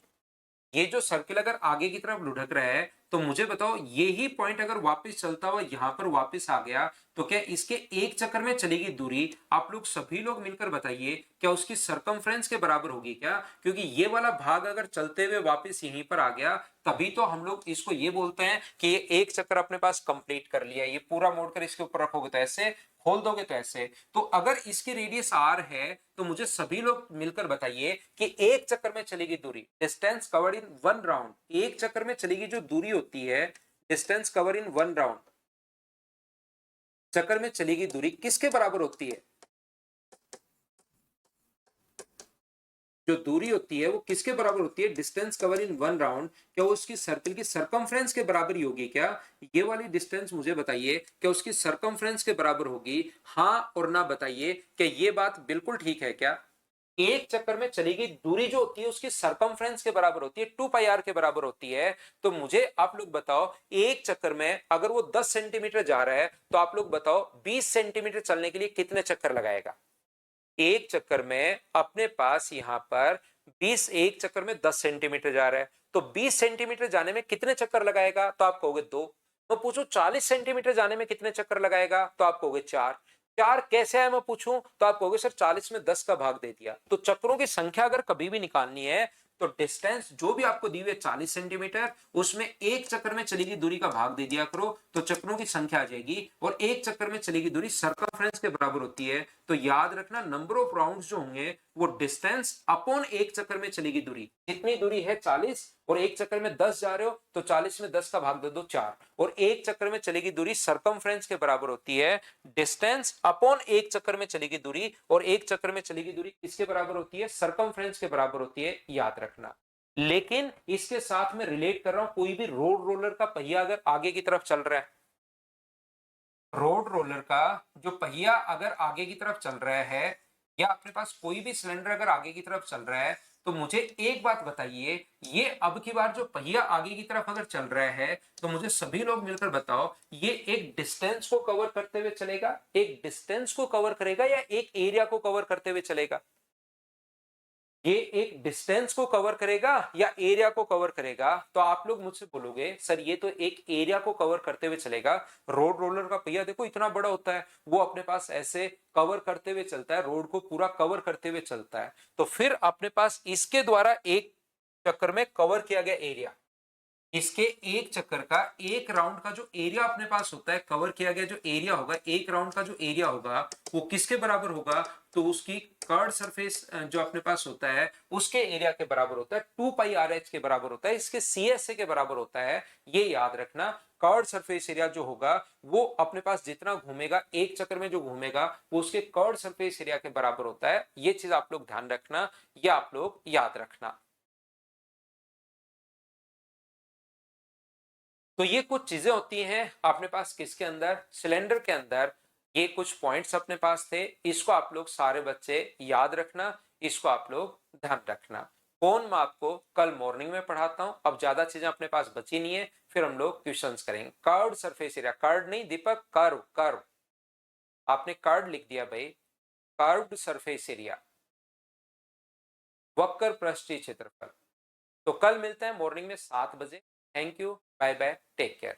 ये जो सर्किल अगर आगे की तरफ लुढ़क रहा है तो मुझे बताओ ये ही पॉइंट अगर वापस चलता हुआ यहां पर वापस आ गया तो क्या इसके एक चक्कर में चलेगी दूरी, आप लोग सभी लोग मिलकर बताइए, क्या उसकी सरकमफ्रेंस के बराबर होगी क्या? क्योंकि ये वाला भाग अगर चलते हुए वापस यहीं पर आ गया तभी तो हम लोग इसको ये बोलते हैं कि ये एक चक्कर अपने पास कंप्लीट कर लिया। ये पूरा मोड़कर इसके ऊपर रखोगे तो ऐसे, खोल दोगे तो ऐसे। तो अगर इसकी रेडियस r है तो मुझे सभी लोग मिलकर बताइए कि एक चक्कर में चलेगी दूरी, distance covered in one round, एक चक्कर में चलेगी जो दूरी होती है, distance cover in one round, चक्कर में चलेगी दूरी किसके बराबर होती है? जो दूरी होती है वो किसके बराबर होती है? Distance cover in one round. क्या वो उसकी सर्किल की सरकमफ्रेंस के बराबर ही होगी क्या? ये वाली डिस्टेंस मुझे बताइए, क्या उसकी सरकमफ्रेंस के बराबर होगी? हाँ और ना बताइए, क्या ये बात बिल्कुल ठीक है क्या? एक चक्कर में चलेगी दूरी जो होती है उसकी सरकमफ्रेंस के बराबर होती है, 2πr के बराबर होती है। तो मुझे आप लोग बताओ, एक चक्कर में अगर वो 10 सेंटीमीटर जा रहा है तो आप लोग बताओ 20 सेंटीमीटर चलने के लिए कितने चक्कर लगाएगा? एक चक्कर में अपने पास यहां पर 20, एक चक्कर में 10 सेंटीमीटर जा रहा है तो 20 सेंटीमीटर जाने में कितने चक्कर लगाएगा? तो आप कहोगे 2। मैं पूछूं 40 सेंटीमीटर जाने में कितने चक्कर लगाएगा? तो आप कहोगे 4। 4 कैसे है मैं पूछूं तो आप कहोगे सर 40 में 10 का भाग दे दिया। तो चक्रों की संख्या अगर कभी भी निकालनी है तो डिस्टेंस जो भी आपको दी हुई है 40 सेंटीमीटर, उसमें एक चक्कर में चलेगी दूरी का भाग दे दिया करो तो चक्रों की संख्या आ जाएगी। और एक चक्कर में चलेगी दूरी सरकमफ्रेंस के बराबर होती है। तो याद रखना नंबर ऑफ राउंड्स जो होंगे वो डिस्टेंस अपॉन एक चक्कर में चलेगी दूरी। जितनी दूरी है 40 और एक चक्कर में 10 जा रहे हो तो 40 में 10 का भाग दे दो 4, और एक चक्कर में चलेगी दूरी सरकमफ्रेंस के बराबर होती है डिस्टेंस अपॉन एक चक्कर में चलेगी दूरी, और एक चक्कर में चलेगी दूरी किसके बराबर होती है? सरकमफ्रेंस के बराबर होती है, याद रखना। लेकिन इसके साथ में रिलेट कर रहा हूं, कोई भी रोड रोलर का पहिया अगर आगे की तरफ चल रहा है, रोड रोलर का जो पहिया अगर आगे की तरफ चल रहा है, या अपने पास कोई भी सिलेंडर अगर आगे की तरफ चल रहा है, तो मुझे एक बात बताइए, ये अब की बार जो पहिया आगे की तरफ अगर चल रहा है तो मुझे सभी लोग मिलकर बताओ, ये एक डिस्टेंस को कवर करते हुए चलेगा, एक डिस्टेंस को कवर करेगा, या एक एरिया को कवर करते हुए चलेगा? ये एक डिस्टेंस को कवर करेगा या एरिया को कवर करेगा? तो आप लोग मुझसे बोलोगे सर ये तो एक एरिया को कवर करते हुए चलेगा। रोड रोलर का पहिया देखो इतना बड़ा होता है, वो अपने पास ऐसे कवर करते हुए चलता है, रोड को पूरा कवर करते हुए चलता है। तो फिर अपने पास इसके द्वारा एक चक्कर में कवर किया गया एरिया, इसके एक चक्कर का, एक राउंड का जो एरिया अपने पास होता है, कवर किया गया जो एरिया होगा, एक राउंड का जो एरिया होगा वो किसके बराबर होगा? तो उसकी कर्ड सरफेस जो अपने पास होता है उसके एरिया के बराबर होता है, 2πrh के बराबर होता है, इसके CSA के बराबर होता है। ये याद रखना, कर्ड सरफेस एरिया जो होगा वो अपने पास जितना घूमेगा, एक चक्कर में जो घूमेगा वो उसके कर्ड सरफेस एरिया के बराबर होता है। ये चीज आप लोग ध्यान रखना, या आप लोग याद रखना। तो ये कुछ चीजें होती हैं अपने पास किसके अंदर? सिलेंडर के अंदर। ये कुछ पॉइंट्स अपने पास थे, इसको आप लोग सारे बच्चे याद रखना, इसको आप लोग ध्यान रखना। कौन मैं आपको कल मॉर्निंग में पढ़ाता हूं। अब ज्यादा चीजें अपने पास बची नहीं है, फिर हम लोग क्वेश्चंस करेंगे। कर्व्ड सरफेस एरिया, कर्व्ड नहीं दीपक, कर्व, कर्व, आपने कर्व्ड लिख दिया भाई। कर्व्ड सरफेस एरिया, वक्र पृष्ठीय क्षेत्रफल। तो कल मिलते हैं मॉर्निंग में 7 बजे। Thank you, bye bye, take care.